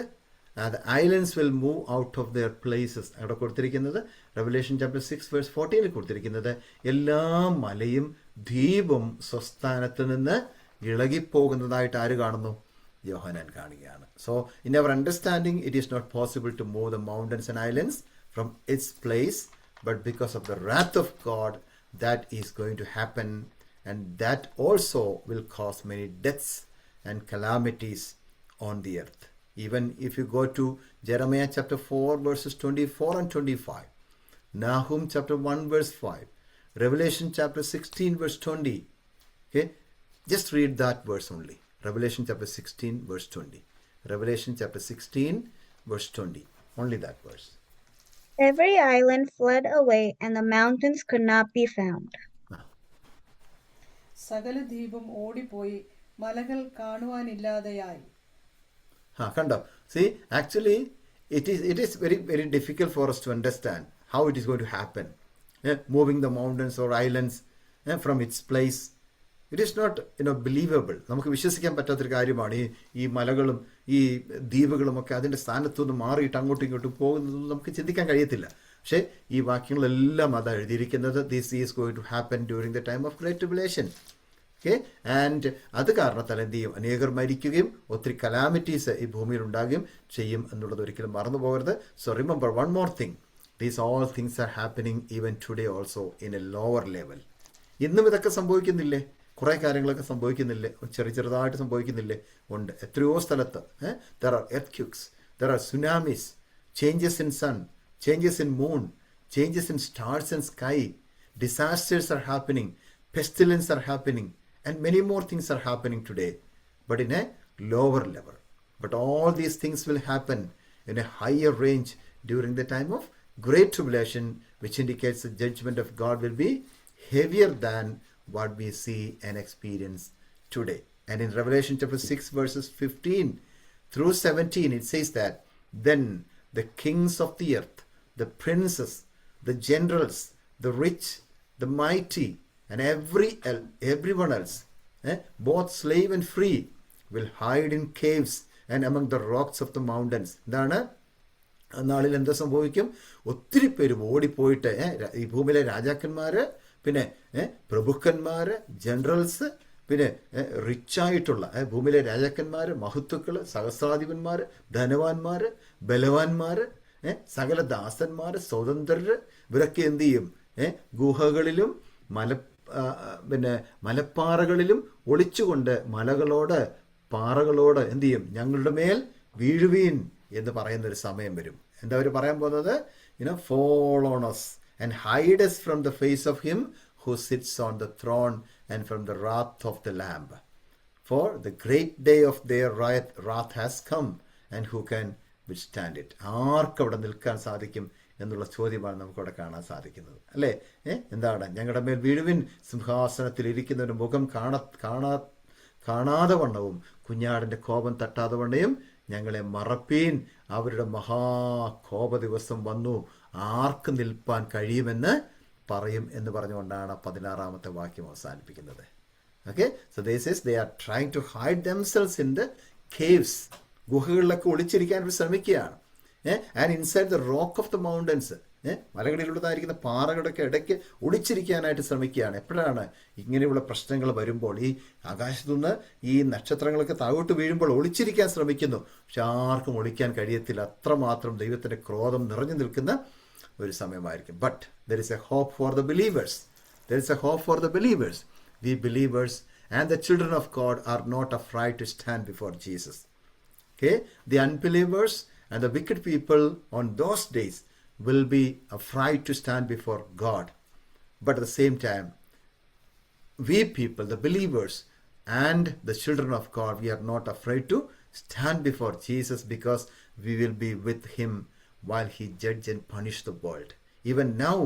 the islands will move out of their places. അവിടെ കൊടുത്തിരിക്കുന്നത് revelation chapter 6 verse 14 കൊടുത്തിരിക്കുന്നത് എല്ലാ മലയും ദ്വീപും സ്വസ്ഥാനത്ത് നിന്ന് ഇളകിപ്പോകുന്നതായിട്ട് ആര് കാണുന്നു? യോഹന്നാൻ കാണുകയാണ്. So in our understanding it is not possible to move the mountains and islands from its place, but because of the wrath of God that is going to happen, and that also will cause many deaths and calamities on the earth. Even if you go to Jeremiah chapter 4 verses 24 and 25, Nahum chapter 1 verse 5, Revelation chapter 16 verse 20, okay, just read that verse only. Revelation chapter 16 verse 20. Revelation chapter 16 verse 20. Only that verse. Every island fled away, and the mountains could not be found. സകല ദ്വീപും ഓടിപ്പോയി, മലകൾ കാണുവാനില്ലാതെയായി. Kanda. See, actually, it is very, very difficult for us to understand how it is going to happen. Moving the mountains or islands from its place. It is not believable. നമുക്ക് വിശ്വസിക്കാൻ പറ്റാത്തൊരു കാര്യമാണ് ഈ മലകളും ഈ ദ്വീപുകളും ഒക്കെ അതിൻ്റെ സ്ഥാനത്തുനിന്ന് മാറിയിട്ട് അങ്ങോട്ടും ഇങ്ങോട്ടും പോകുന്നതൊന്നും നമുക്ക് ചിന്തിക്കാൻ കഴിയത്തില്ല. പക്ഷേ ഈ വാക്യങ്ങളെല്ലാം അതാണ് എഴുതിയിരിക്കുന്നത്. This is going to happen during the time of great tribulation. Okay, and അത് കാരണത്താൽ എന്ത് ചെയ്യും? അനേകർ മരിക്കുകയും ഒത്തിരി കലാമിറ്റീസ് ഈ ഭൂമിയിൽ ഉണ്ടാകുകയും ചെയ്യും എന്നുള്ളത് ഒരിക്കലും മറന്നു പോകരുത്. So remember one more thing, these all things are happening even today also in A lower level. ഇന്നും ഇതൊക്കെ സംഭവിക്കുന്നില്ലേ? കുറേ കാര്യങ്ങളൊക്കെ സംഭവിക്കുന്നില്ലേ? ചെറുതായിട്ട് സംഭവിക്കുന്നില്ലേ? ഉണ്ട്. എത്രയോ സ്ഥലത്ത് there are earthquakes, there are tsunamis, changes in sun, changes in moon, changes in stars and sky, disasters are happening, pestilence are happening, and many more things are happening today, but in a lower level. But all these things will happen in a higher range during the time of great tribulation, which indicates the judgment of God will be heavier than what we see and experience today. And in Revelation chapter 6 verses 15 through 17, it says that then the kings of the earth, the princes, the generals, the rich, the mighty, and everyone else, both slave and free, will hide in caves and among the rocks of the mountains. എന്താണ് നാളിൽ എന്താ സംഭവിക്കും? ഒത്തിരി പേര് ഓടിപ്പോയിട്ട് ഈ ഭൂമിയിലെ രാജാക്കന്മാർ, പിന്നെ പ്രഭുക്കന്മാർ, ജനറൽസ്, പിന്നെ റിച്ചായിട്ടുള്ള ഭൂമിയിലെ രാജാക്കന്മാർ, മഹത്തുക്കൾ, സഹസ്രാധിപന്മാർ, ധനവാന്മാർ, ബലവാന്മാർ, സകല ദാസന്മാർ, സ്വതന്ത്രർ, ഇവരൊക്കെ എന്ത് ചെയ്യും? ഗുഹകളിലും മലപ്പാറകളിലും ഒളിച്ചുകൊണ്ട് മലകളോട് പാറകളോട് എന്ത് ചെയ്യും? ഞങ്ങളുടെ മേൽ വീഴുവീൻ എന്ന് പറയുന്നൊരു സമയം വരും. എന്താ അവർ പറയാൻ പോകുന്നത്? fall on us and hide us from the face of him who sits on the throne and from the wrath of the Lamb. For the great day of their wrath has come, and who can withstand it? ആർക്കവിടെ നിൽക്കാൻ സാധിക്കും എന്നുള്ള ചോദ്യമാണ് നമുക്കവിടെ കാണാൻ സാധിക്കുന്നത്, അല്ലേ? എന്താണ്? ഞങ്ങളുടെ മേൽ വീഴുവിൻ, സിംഹാസനത്തിൽ ഇരിക്കുന്നവരുടെ മുഖം കാണാതെ വണ്ണവും കുഞ്ഞാടിൻ്റെ കോപം തട്ടാതെ വണ്ണയും ഞങ്ങളെ മറപ്പീൻ. അവരുടെ മഹാകോപ ദിവസം വന്നു, ആർക്ക് നിൽപ്പാൻ കഴിയുമെന്ന് പറയും എന്ന് പറഞ്ഞുകൊണ്ടാണ് 16ാമത്തെ വാക്യം അവസാനിപ്പിക്കുന്നത്. Okay, so this is they are trying to hide themselves in the caves. ഗുഹകളിലൊക്കെ ഒളിച്ചിരിക്കാൻ അവർ ശ്രമിക്കുകയാണ്. And inside the rock of the mountains, മലകളിലുള്ളതായിരിക്കുന്ന പാറകളുടെ ഇടയ്ക്ക് ഒളിച്ചിരിക്കാനായിട്ട് ശ്രമിക്കുകയാണ്. എപ്പോഴാണ് ഇങ്ങനെയുള്ള പ്രശ്നങ്ങൾ വരുമ്പോൾ? ഈ ആകാശത്തുനിന്ന് ഈ നക്ഷത്രങ്ങളൊക്കെ താഴോട്ട് വീഴുമ്പോൾ ഒളിച്ചിരിക്കാൻ ശ്രമിക്കുന്നു, പക്ഷെ ആർക്കും ഒളിക്കാൻ കഴിയത്തില്ല. അത്രമാത്രം ദൈവത്തിൻ്റെ ക്രോധം നിറഞ്ഞു നിൽക്കുന്ന ഒരു സമയമായിരിക്കും. But there is a hope for the believers. There is a hope for the believers. We believers and the children of God are not afraid to stand before Jesus. Okay, the unbelievers and the wicked people on those days will be afraid to stand before God. But at the same time, we people, the believers and the children of God, we are not afraid to stand before Jesus, because we will be with him while he judge and punish the world. Even now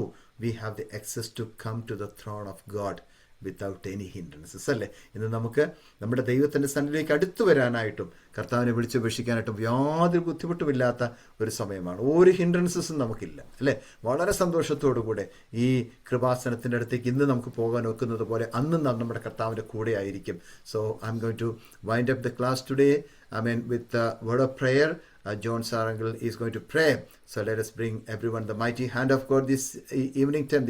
we have the access to come to the throne of God without any hindrances, അല്ലേ? ഇന്ന് നമുക്ക് നമ്മുടെ ദൈവത്തിൻ്റെ സന്നിധിയിലേക്ക് അടുത്തു വരാനായിട്ടും കർത്താവിനെ വിളിച്ചപേക്ഷിക്കാനായിട്ടും യാതൊരു ബുദ്ധിമുട്ടുമില്ലാത്ത ഒരു സമയമാണ്. ഒരു ഹിൻഡ്രൻസസും നമുക്കില്ല, അല്ലേ? വളരെ സന്തോഷത്തോടു കൂടെ ഈ കൃപാസനത്തിൻ്റെ അടുത്തേക്ക് ഇന്ന് നമുക്ക് പോകാൻ ഒക്കുന്നത് പോലെ അന്നും നമ്മുടെ കർത്താവിൻ്റെ കൂടെ ആയിരിക്കും. So I am going to wind up the class today, with a word of prayer. John Sarangal is going to pray. So let us bring everyone the mighty hand of God this evening time.